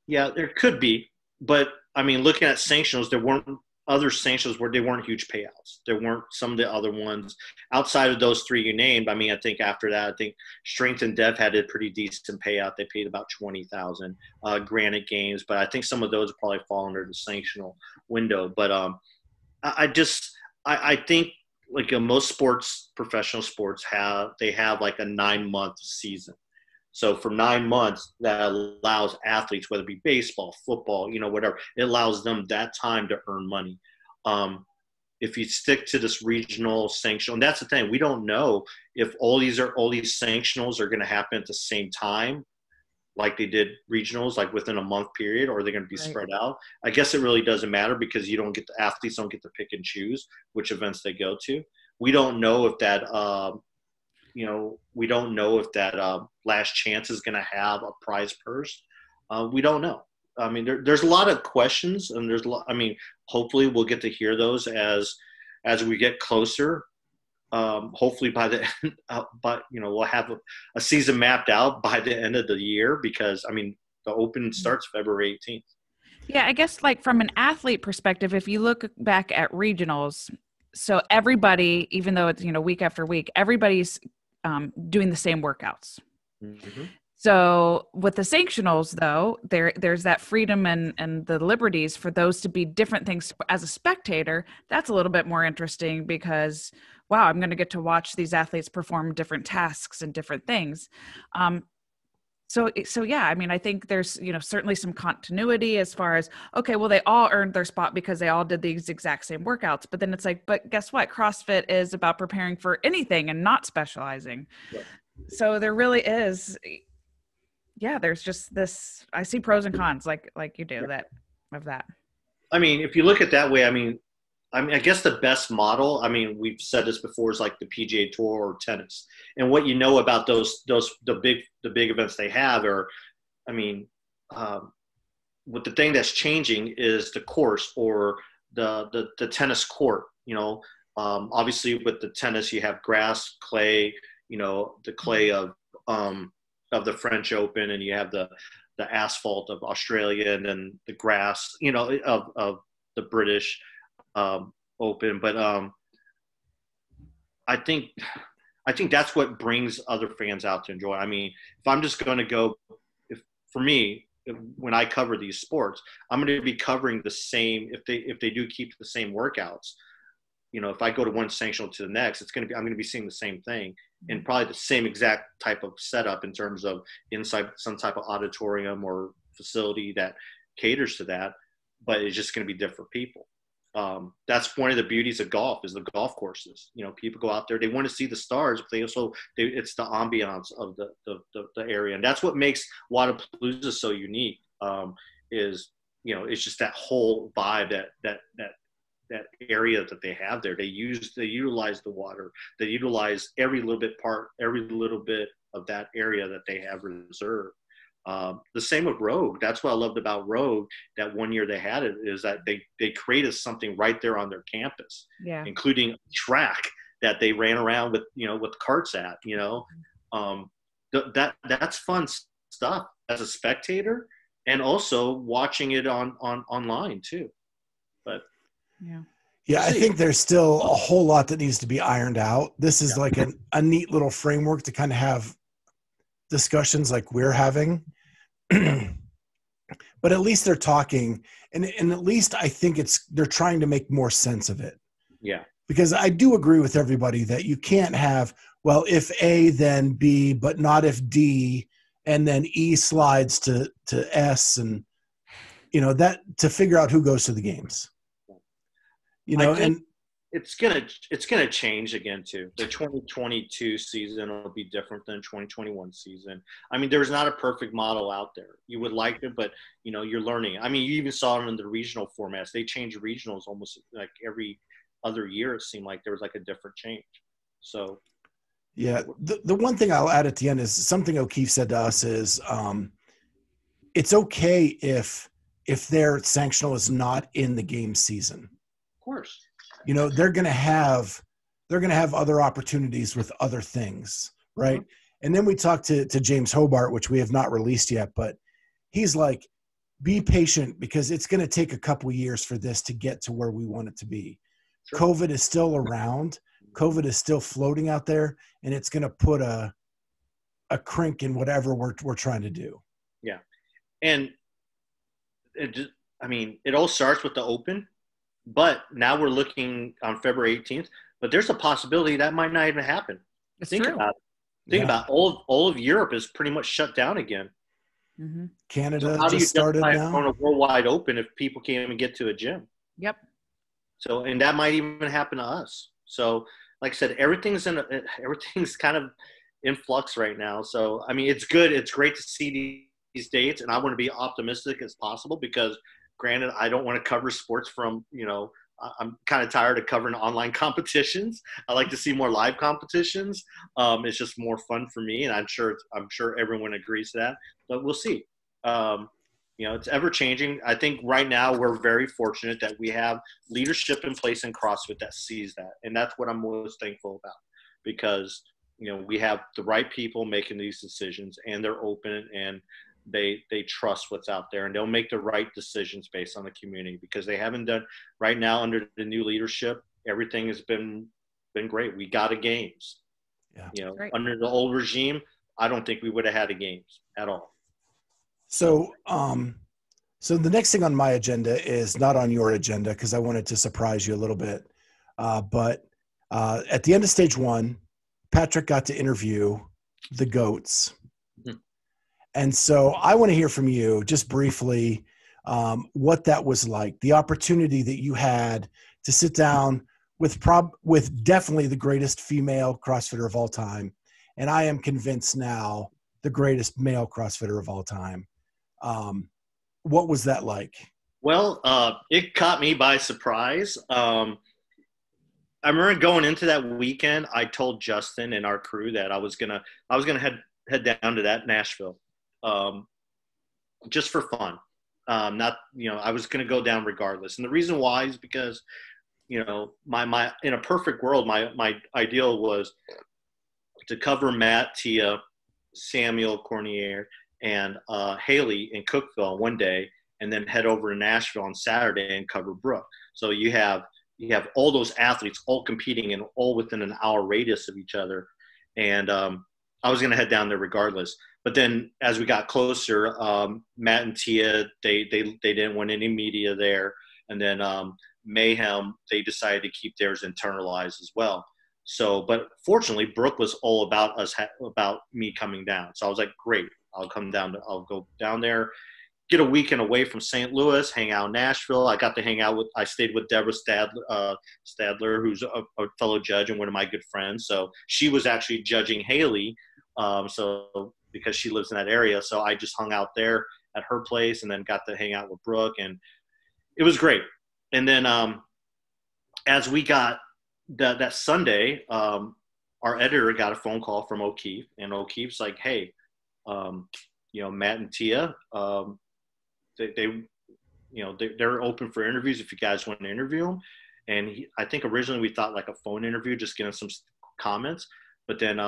Yeah, there could be. But, I mean, looking at sanctionals, there weren't other sanctionals where they weren't huge payouts. There weren't some of the other ones outside of those 3 you named. I mean, I think after that, I think Strength and Dev had a pretty decent payout. They paid about $20,000. Granite Games, but I think some of those probably fall under the sanctional window. But I think like most sports, professional sports have like a 9-month season. So for 9 months, that allows athletes, whether it be baseball, football, whatever, it allows them that time to earn money. If you stick to this regional sanction, and that's the thing, we don't know if all these sanctionals are going to happen at the same time, like they did regionals, like within a month period, or they're going to be spread out. I guess it really doesn't matter because athletes don't get to pick and choose which events they go to. We don't know if that. We don't know if that last chance is going to have a prize purse. We don't know. I mean, there's a lot of questions, and hopefully we'll get to hear those as we get closer. Hopefully by the end, but we'll have a season mapped out by the end of the year, because I mean the Open starts February 18th. Yeah, I guess like from an athlete perspective, if you look back at regionals, so everybody, even though it's week after week, everybody's doing the same workouts. Mm-hmm. So with the sanctionals, though, there's that freedom and the liberties for those to be different things. As a spectator, that's a little bit more interesting because, wow, I'm going to get to watch these athletes perform different tasks and different things. So yeah, I mean, I think there's, certainly some continuity as far as, okay, well, they all earned their spot because they all did these exact same workouts. But then it's like, but guess what? CrossFit is about preparing for anything and not specializing. Yeah. So there really is, yeah, there's just this, I see pros and cons like you do of that. I mean, if you look at it that way, I mean, I guess the best model, I mean, we've said this before, is like the PGA Tour or tennis. And what about the big events they have are, I mean, what the thing that's changing is the course or the tennis court. Obviously with the tennis you have grass, clay, the clay of the French Open, and you have the asphalt of Australia, and then the grass, of the British Open. But I think that's what brings other fans out to enjoy. I mean, if I'm just going to go, when I cover these sports, I'm going to be covering the same. If they do keep the same workouts, if I go to one sanctional to the next, I'm going to be seeing the same thing, and probably the same exact type of setup in terms of inside some type of auditorium or facility that caters to that, but it's just going to be different people. That's one of the beauties of golf, is the golf courses. People go out there, they want to see the stars, but it's the ambiance of the area. And that's what makes Wodapalooza so unique, is, it's just that whole vibe, that area that they have there. They utilize the water. They utilize every little bit of that area that they have reserved. The same with Rogue. That's what I loved about Rogue. That one year they had it, is that they created something right there on their campus, including a track that they ran around with, with carts at. That's fun stuff as a spectator, and also watching it online too. But yeah, I think there's still a whole lot that needs to be ironed out. This is like a neat little framework to kind of have discussions like we're having. But at least they're talking, and at least I think they're trying to make more sense of it. Yeah. Because I do agree with everybody that you can't have, well, if A, then B, but not if D, and then E slides to S, and that to figure out who goes to the games. And it's gonna change again too. The 2022 season will be different than 2021 season. I mean, there's not a perfect model out there. You would like it, but you're learning. I mean, you even saw it in the regional formats. They change regionals almost like every other year. It seemed like there was like a different change. So yeah, the one thing I'll add at the end is something O'Keefe said to us is it's okay if their sanctional is not in the game season. Of course. They're going to have other opportunities with other things, right? Mm-hmm. And then we talked to James Hobart, which we have not released yet, but he's like, be patient, because it's going to take a couple of years for this to get to where we want it to be. Sure. COVID is still around. COVID is still floating out there, and it's going to put a crink in whatever we're trying to do. Yeah. And it all starts with the Open. But now we're looking on February 18th, but there's a possibility that might not even happen. Think about all of Europe is pretty much shut down again. Mm-hmm. Canada just started now on a worldwide Open if people can't even get to a gym. Yep. So, and that might even happen to us. So, like I said, everything's kind of in flux right now. So, I mean, it's good. It's great to see these dates, and I want to be optimistic as possible, because granted, I don't want to cover sports from, I'm kind of tired of covering online competitions. I like to see more live competitions. It's just more fun for me, and I'm sure everyone agrees to that. But we'll see. You know, it's ever changing. I think right now we're very fortunate that we have leadership in place in CrossFit that sees that. And that's what I'm most thankful about, because, you know, we have the right people making these decisions, and they're open, and they trust what's out there, and they'll make the right decisions based on the community, because they haven't done right now under the new leadership. Everything has been great. We got a games, Yeah. you know, Right. under the old regime, I don't think we would have had a games at all. So, so the next thing on my agenda is not on your agenda, because I wanted to surprise you a little bit. But at the end of stage 1, Patrick got to interview the goats. Mhm. And so I want to hear from you just briefly what that was like, the opportunity that you had to sit down with definitely the greatest female CrossFitter of all time. And I am convinced now the greatest male CrossFitter of all time. What was that like? Well, it caught me by surprise. I remember going into that weekend, I told Justin and our crew that I was gonna head down to that Nashville, just for fun. Not, you know, I was gonna go down regardless. And the reason why is because, you know, my in a perfect world, my ideal was to cover Matt, Tia, Samuel Cornier, and Haley in Cookville one day, and then head over to Nashville on Saturday and cover Brooke. So you have all those athletes all competing and all within an hour radius of each other. And I was going to head down there regardless. But then as we got closer, Matt and Tia, they didn't want any media there. And then Mayhem, they decided to keep theirs internalized as well. So, but fortunately, Brooke was all about about me coming down. So I was like, great, I'll go down there, get a weekend away from St. Louis, hang out in Nashville. I stayed with Deborah Stadler, who's a fellow judge and one of my good friends. So she was actually judging Haley. So because she lives in that area. So I just hung out there at her place, and then got to hang out with Brooke, and it was great. And then as we got that Sunday, our editor got a phone call from O'Keefe, and O'Keefe's like, hey, you know, Matt and Tia, they're open for interviews if you guys want to interview them. And I think originally we thought like a phone interview, just getting some comments. But then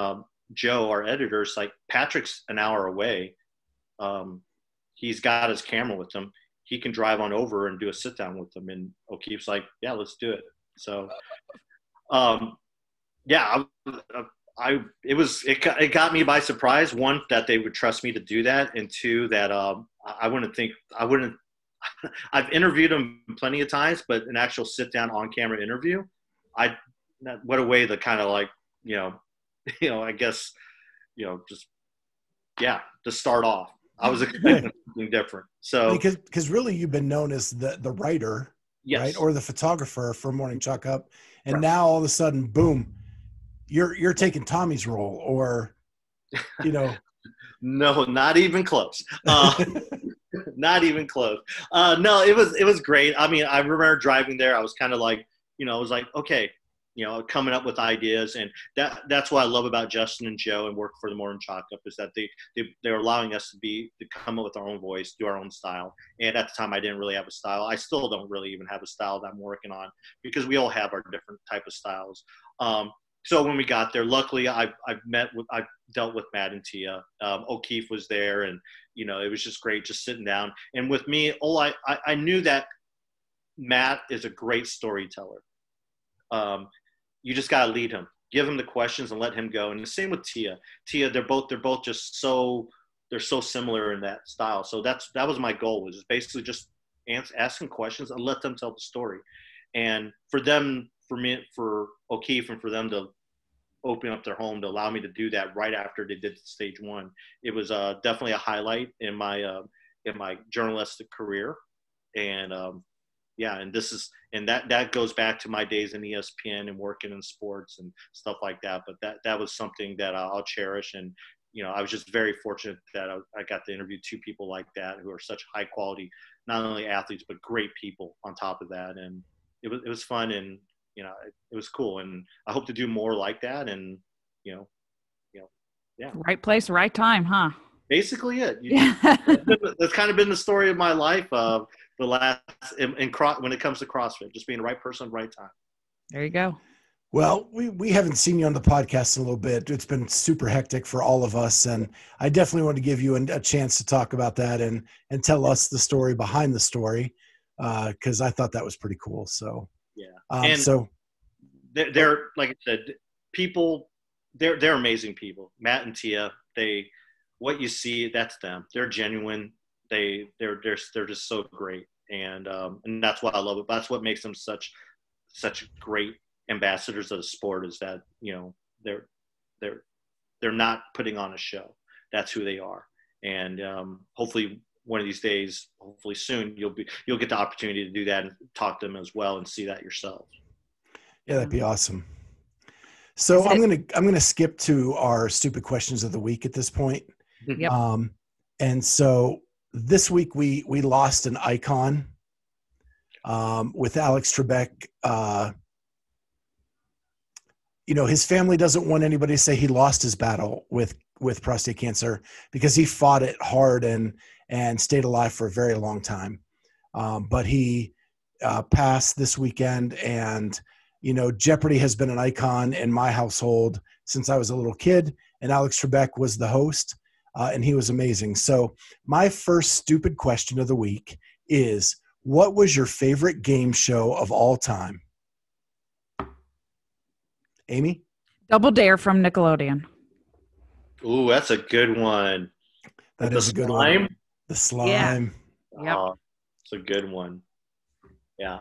Joe, our editor, is like, Patrick's an hour away. He's got his camera with him. He can drive on over and do a sit down with them. And O'Keefe's like, yeah, let's do it. So, yeah, it got me by surprise. One, that they would trust me to do that, and two, that I've interviewed them plenty of times, but an actual sit down on camera interview, what a way to kind of like, I guess, just, yeah, to start off. I was expecting something different. So because really you've been known as the writer, yes, right, or the photographer for Morning Chalk Up, and right. Now all of a sudden, boom, you're taking Tommy's role, or No, not even close. Not even close. No, it was great. I mean, I remember driving there. I was kind of like, I was like, okay, coming up with ideas, and that's what I love about Justin and Joe and work for the Morning Chalk Up, is that they're allowing us to come up with our own voice, do our own style. And at the time, I didn't really have a style. I still don't really even have a style that I'm working on, because we all have our different type of styles. So when we got there, luckily I dealt with Matt and Tia. O'Keefe was there, and it was just great just sitting down. And with me, I knew that Matt is a great storyteller. You just got to lead him, give him the questions, and let him go. And the same with Tia. They're both just they're so similar in that style. So that was my goal, was basically just asking questions and let them tell the story. And for O'Keefe, and for them to open up their home to allow me to do that right after they did stage one, it was definitely a highlight in my journalistic career. And yeah, and that goes back to my days in ESPN and working in sports and stuff like that. But that was something that I'll cherish. And I was just very fortunate that I got to interview two people like that, who are such high quality, not only athletes but great people on top of that. And it was fun, and it was cool, and I hope to do more like that. And yeah. Right place, right time, huh? Basically it. Yeah. That's kind of been the story of my life of the last when it comes to CrossFit, just being the right person at the right time. There you go. Well, we haven't seen you on the podcast in a little bit. It's been super hectic for all of us, and I definitely want to give you a chance to talk about that and tell us the story behind the story, because I thought that was pretty cool. So yeah, and they're like I said, people. They're amazing people. Matt and Tia, what you see, that's them. They're genuine. They're just so great, and that's what I love it. That's what makes them such great ambassadors of the sport, is that, you know, they're not putting on a show. That's who they are. And hopefully one of these days, hopefully soon, you'll get the opportunity to do that and talk to them as well and see that yourself. Yeah, that'd be awesome. So I'm gonna skip to our stupid questions of the week at this point. Yep. And so this week we lost an icon with Alex Trebek. You know, his family doesn't want anybody to say he lost his battle with prostate cancer, because he fought it hard and stayed alive for a very long time. But he passed this weekend, and, you know, Jeopardy has been an icon in my household since I was a little kid, and Alex Trebek was the host, and he was amazing. So my first stupid question of the week is, what was your favorite game show of all time? Amy? Double Dare from Nickelodeon. Ooh, that's a good one. That is a good one. The slime. Yeah. Yep. It's a good one. Yeah.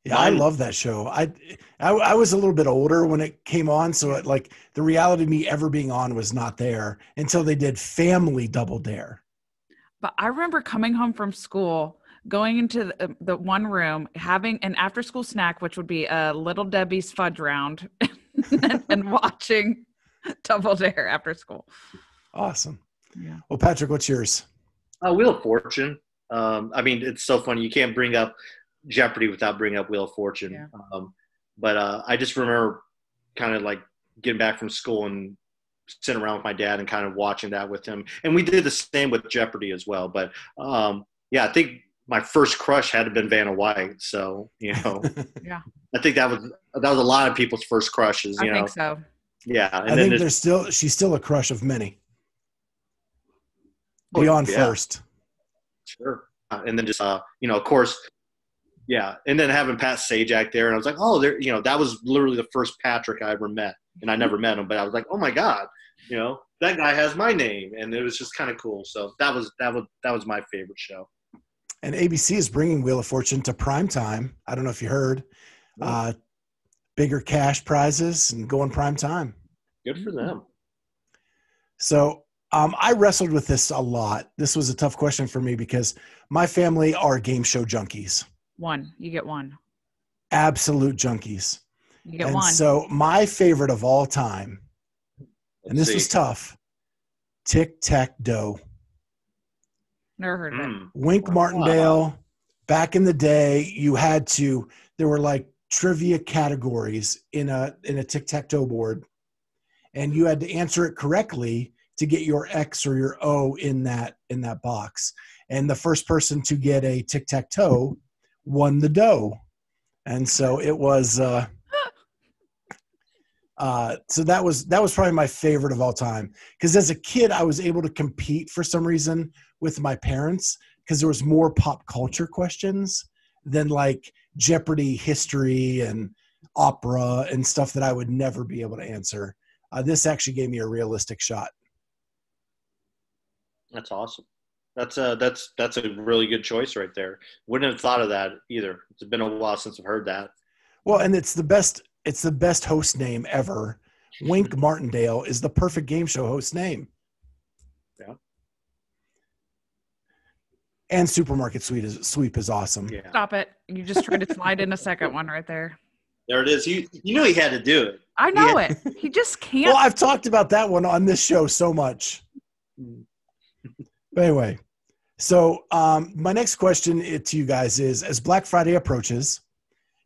Yeah, I love that show. I was a little bit older when it came on, so the reality of me ever being on was not there until they did Family Double Dare. But I remember coming home from school, going into the one room, having an after-school snack, which would be a Little Debbie's fudge round, and watching Double Dare after school. Awesome. Yeah. Well, Patrick, what's yours? Wheel of Fortune. I mean, it's so funny. You can't bring up Jeopardy without bringing up Wheel of Fortune. Yeah. But I just remember kind of like getting back from school and sitting around with my dad and kind of watching that with him. And we did the same with Jeopardy as well. But yeah, I think my first crush had to have been Vanna White. So, you know, Yeah. I think that was a lot of people's first crushes. I think so. Yeah. And I think she's still a crush of many. Beyond first. Sure. And then just, you know, of course, yeah. And then having Pat Sajak there, and I was like, oh, there, you know, that was literally the first Patrick I ever met. And I never met him, but I was like, oh my God, you know, that guy has my name. And it was just kind of cool. So that was my favorite show. And ABC is bringing Wheel of Fortune to prime time. I don't know if you heard. Bigger cash prizes and going prime time. Good for them. So I wrestled with this a lot. This was a tough question for me because my family are game show junkies. You get one. Absolute junkies. You get one. So my favorite of all time, and this was tough, Tic-Tac-Toe. Never heard of it. Wink Martindale. Back in the day, there were like trivia categories in a tic-tac-toe board, and you had to answer it correctly to get your X or your O in that box. And the first person to get a tic-tac-toe won the dough. And so it was so that was probably my favorite of all time, because as a kid I was able to compete for some reason with my parents because there was more pop culture questions than like Jeopardy history and opera and stuff that I would never be able to answer. This actually gave me a realistic shot. That's awesome. That's a really good choice right there. Wouldn't have thought of that either. It's been a while since I've heard that. Well, and it's the best host name ever. Wink Martindale is the perfect game show host name. Yeah. And Supermarket Sweep is awesome. Yeah. Stop it. You just tried to slide in a second one right there. There it is. You know he had to do it. I know it. He just can't. Well, I've talked about that one on this show so much. But anyway, so my next question to you guys is, as Black Friday approaches,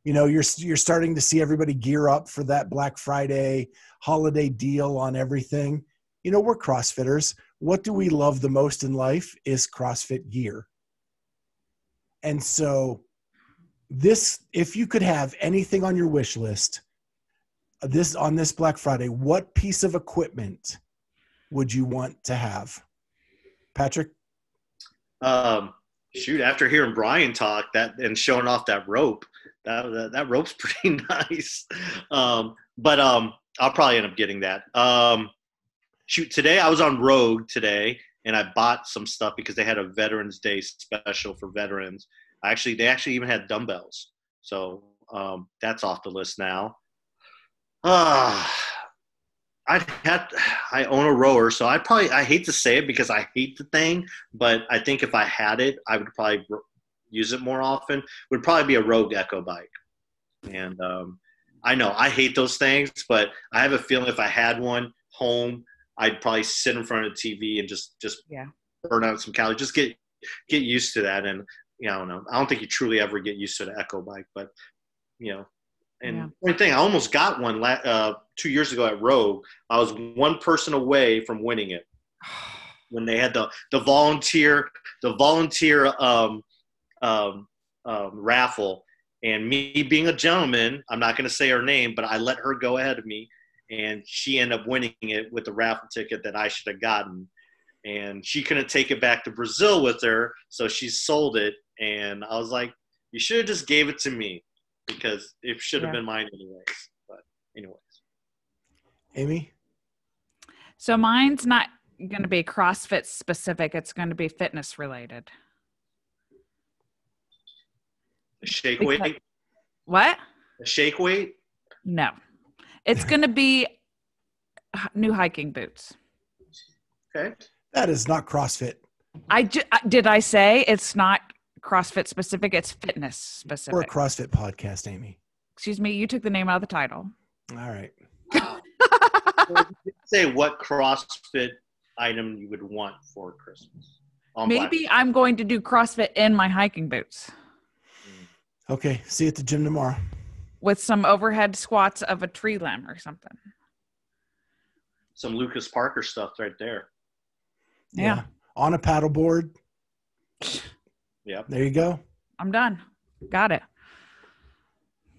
you know, you're starting to see everybody gear up for that Black Friday holiday deal on everything. You know, we're CrossFitters. what do we love the most in life is CrossFit gear. And so if you could have anything on your wish list on this Black Friday, what piece of equipment would you want to have? Patrick? Shoot, after hearing Brian talk and showing off that rope, that rope's pretty nice. But I'll probably end up getting that. Shoot, today I was on Rogue today, and I bought some stuff because they had a Veterans Day special for veterans. They actually even had dumbbells. So that's off the list now. I own a rower, so I hate to say it because I hate the thing, but I think if I had it, I would probably use it more often. It would probably be a Rogue Echo bike. And I know I hate those things, but I have a feeling if I had one home, I'd probably sit in front of the TV and just burn out some calories, just get used to that. And I don't know. I don't think you truly ever get used to the Echo bike, but one thing, I almost got one 2 years ago at Rogue. I was one person away from winning it when they had the volunteer raffle. And me being a gentleman, I'm not going to say her name, but I let her go ahead of me, and she ended up winning it with the raffle ticket that I should have gotten. And she couldn't take it back to Brazil with her, so she sold it. And I was like, you should have just gave it to me because it should have been mine anyways. But anyways. Amy? So mine's not going to be CrossFit specific. It's going to be fitness related. A shake weight? What? A shake weight? No. It's going to be new hiking boots. Okay. That is not CrossFit. Did I say it's not CrossFit specific? It's fitness specific. We're a CrossFit podcast, Amy. Excuse me. You took the name out of the title. All right. Say what CrossFit item you would want for Christmas. Maybe I'm going to do CrossFit in my hiking boots. Okay. See you at the gym tomorrow. With some overhead squats of a tree limb or something. Some Lucas Parker stuff right there. Yeah. On a paddleboard. Yeah. There you go. I'm done. Got it.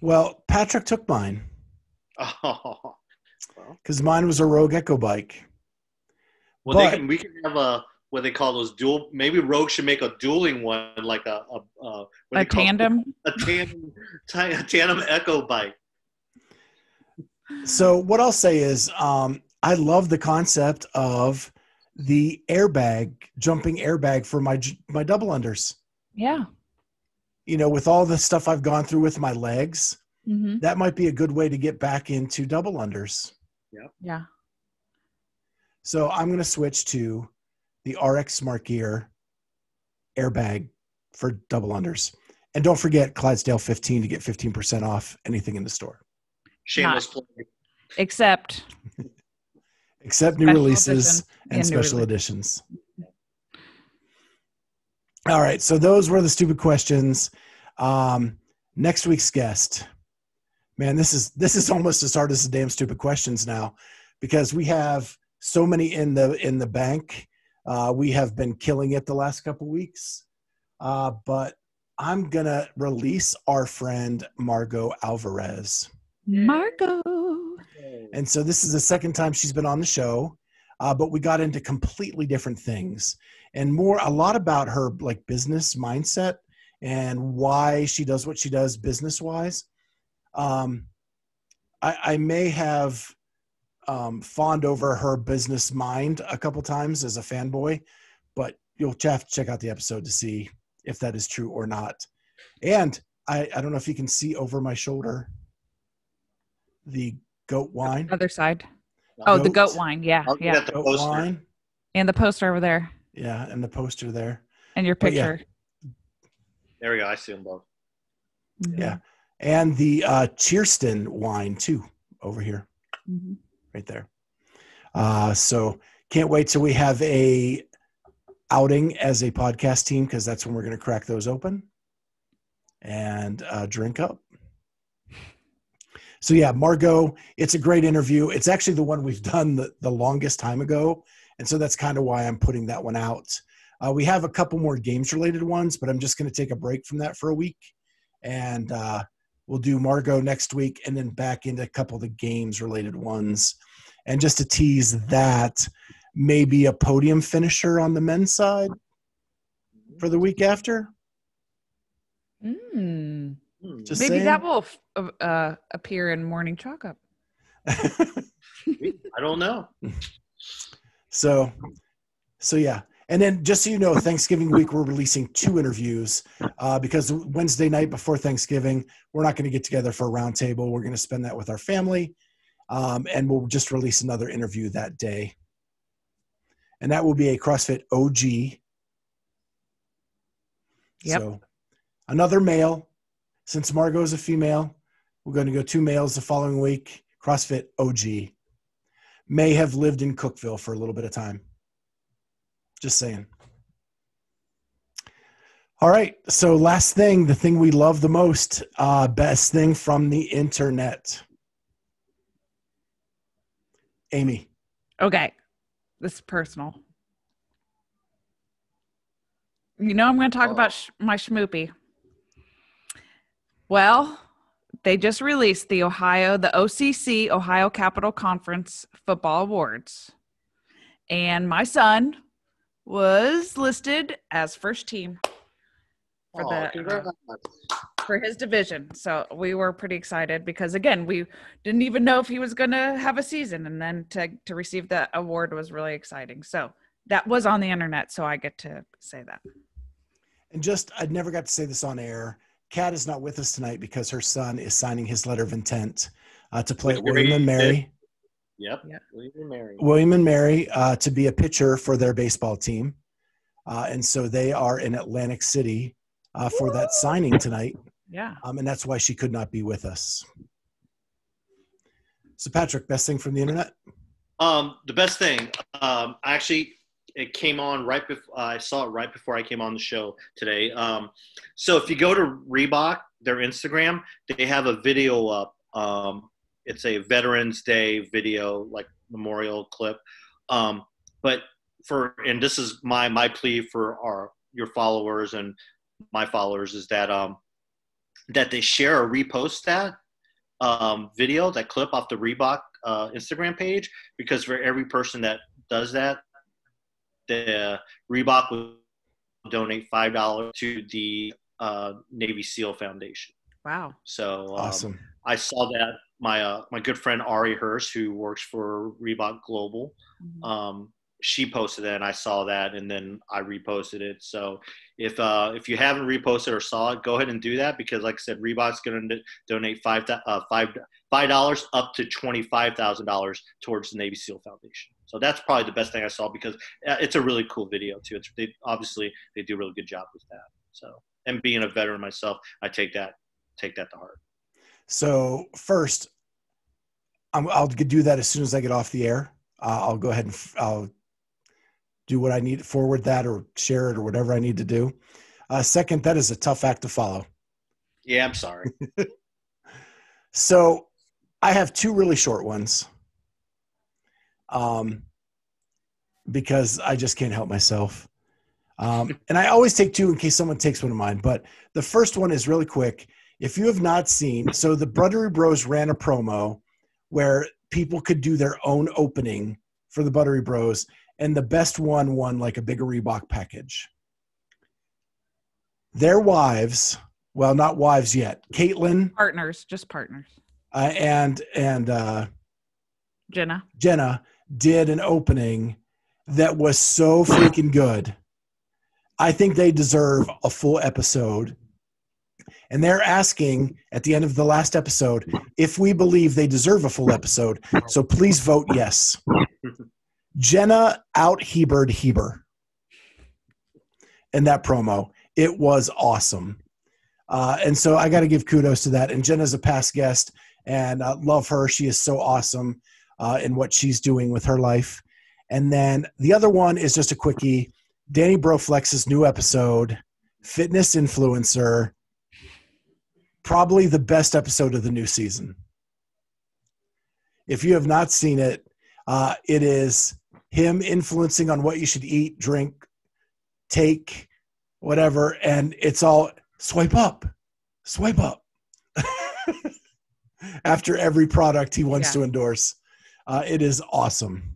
Well, Patrick took mine. Oh. Because mine was a Rogue Echo bike. Well, we can have what they call those dual. Maybe Rogue should make a dueling one, like a tandem, a tandem Echo bike. So what I'll say is, I love the concept of the jumping airbag for my double unders. Yeah. With all the stuff I've gone through with my legs, that might be a good way to get back into double unders. Yeah. Yeah. So I'm going to switch to the RX Smart Gear airbag for double unders. And don't forget Clydesdale 15 to get 15% off anything in the store. Shameless plug. Except new releases and special editions. All right. So those were the stupid questions. Next week's guest, man, this is almost as hard as the damn stupid questions now, because we have so many in the bank. We have been killing it the last couple weeks, but I'm gonna release our friend Margot Alvarez. Margot. And so this is the second time she's been on the show, but we got into completely different things and a lot about her like business mindset and why she does what she does business wise. I may have fawned over her business mind a couple times as a fanboy, but you'll have to check out the episode to see if that is true or not. And I don't know if you can see over my shoulder the goat wine. Other side. Oh, the goat wine. Yeah. Yeah. The goat wine. And the poster over there. Yeah. And the poster there. And your picture. Yeah. There we go. I see them both. Yeah. And the Cheerston wine too, over here. Mm-hmm. Right there. So can't wait till we have a outing as a podcast team, because that's when we're going to crack those open and drink up. So yeah, Margot, it's a great interview. It's actually the one we've done the longest time ago, And so that's kind of why I'm putting that one out. We have a couple more games related ones, but I'm just going to take a break from that for a week. And we'll do Margot next week and then back into a couple of the games related ones. And just to tease that, maybe a podium finisher on the men's side for the week after. Just maybe saying. That will appear in Morning Chalk Up. I don't know. So yeah. And then just so you know, Thanksgiving week, we're releasing 2 interviews because Wednesday night before Thanksgiving, we're not going to get together for a roundtable. We're going to spend that with our family, and we'll just release another interview that day. And that will be a CrossFit OG. Yep. So another male. Since Margot is a female, we're going to go 2 males the following week. CrossFit OG. May have lived in Cookeville for a little bit of time. Just saying. All right. So last thing, the thing we love the most, best thing from the internet. Amy. Okay. This is personal. You know, I'm going to talk about my schmoopy. Well, they just released the OCC, Ohio Capital Conference Football Awards. And my son was listed as first team for his division. So we were pretty excited because, again, we didn't even know if he was going to have a season. And then to receive that award was really exciting. So that was on the internet, so I get to say that. And I'd never got to say this on air. Kat is not with us tonight because her son is signing his letter of intent to play at William and Mary. Yep. William and Mary to be a pitcher for their baseball team. And so they are in Atlantic City for that signing tonight. Yeah. And that's why she could not be with us. So Patrick, best thing from the internet? The best thing, actually, it came on right before I saw it right before I came on the show today. So if you go to Reebok, their Instagram, they have a video up. It's a Veterans Day video, like memorial clip. And this is my plea for your followers and my followers is that that they share or repost that video, that clip off the Reebok Instagram page, because for every person that does that, the Reebok will donate $5 to the Navy SEAL Foundation. Wow! So awesome. I saw that my good friend Ari Hirsch, who works for Reebok Global, she posted it, and I saw that, and then I reposted it. So if you haven't reposted or saw it, go ahead and do that, because like I said, Reebok's going to donate $5 up to $25,000 towards the Navy SEAL Foundation. So that's probably the best thing I saw, because it's a really cool video too. They do a really good job with that. So, and being a veteran myself, I take that to heart. So first, I'll do that as soon as I get off the air. I'll go ahead and I'll do what I need, forward that or share it or whatever I need to do. Second, that is a tough act to follow. Yeah, I'm sorry. So I have 2 really short ones. Because I just can't help myself. And I always take 2 in case someone takes one of mine. But the first one is really quick. If you have not seen, so the Buttery Bros ran a promo where people could do their own opening for the Buttery Bros, and the best one won like a bigger Reebok package. Their wives, well, not wives yet, Caitlin. Just partners. And Jenna did an opening that was so freaking good. I think they deserve a full episode. And they're asking at the end of the last episode if we believe they deserve a full episode. So please vote yes. Jenna out-Hebered Heber in that promo. It was awesome. And so I got to give kudos to that. And Jenna's a past guest, and I love her. She is so awesome in what she's doing with her life. And then the other one is just a quickie. Danny Broflex's new episode, Fitness Influencer, probably the best episode of the new season. If you have not seen it, it is him influencing on what you should eat, drink, take, whatever. And it's all swipe up after every product he wants to endorse. It is awesome.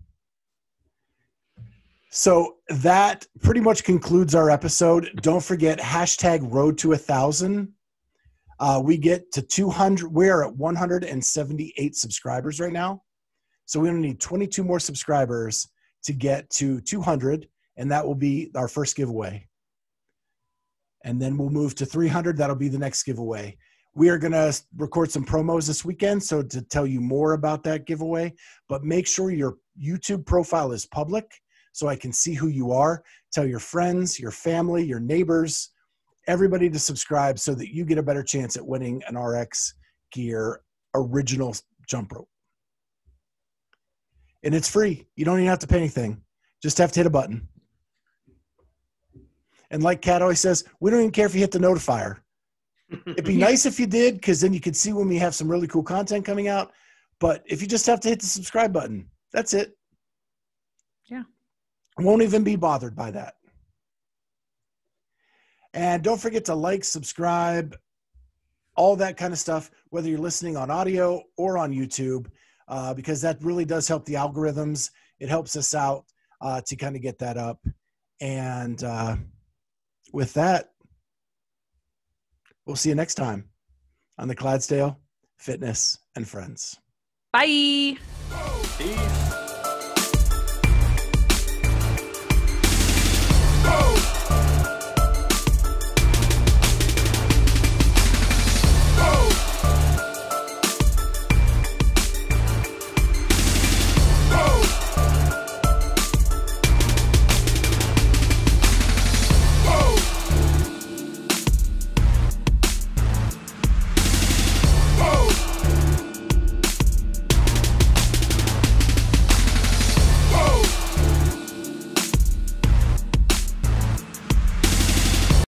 So that pretty much concludes our episode. Don't forget #Road to 1,000. We get to 200. We're at 178 subscribers right now. So we only need 22 more subscribers to get to 200. And that will be our first giveaway. And then we'll move to 300. That'll be the next giveaway. We are going to record some promos this weekend, so to tell you more about that giveaway. But make sure your YouTube profile is public so I can see who you are. Tell your friends, your family, your neighbors, everybody to subscribe so that you get a better chance at winning an RX Gear original jump rope. And it's free. You don't even have to pay anything. Just have to hit a button. And like Kat always says, we don't even care if you hit the notifier. It'd be nice if you did, because then you could see when we have some really cool content coming out. But if you just have to hit the subscribe button, that's it. Yeah. I won't even be bothered by that. And don't forget to like, subscribe, all that kind of stuff, whether you're listening on audio or on YouTube, because that really does help the algorithms. It helps us out to kind of get that up. And with that, we'll see you next time on the Clydesdale Fitness and Friends. Bye. Peace.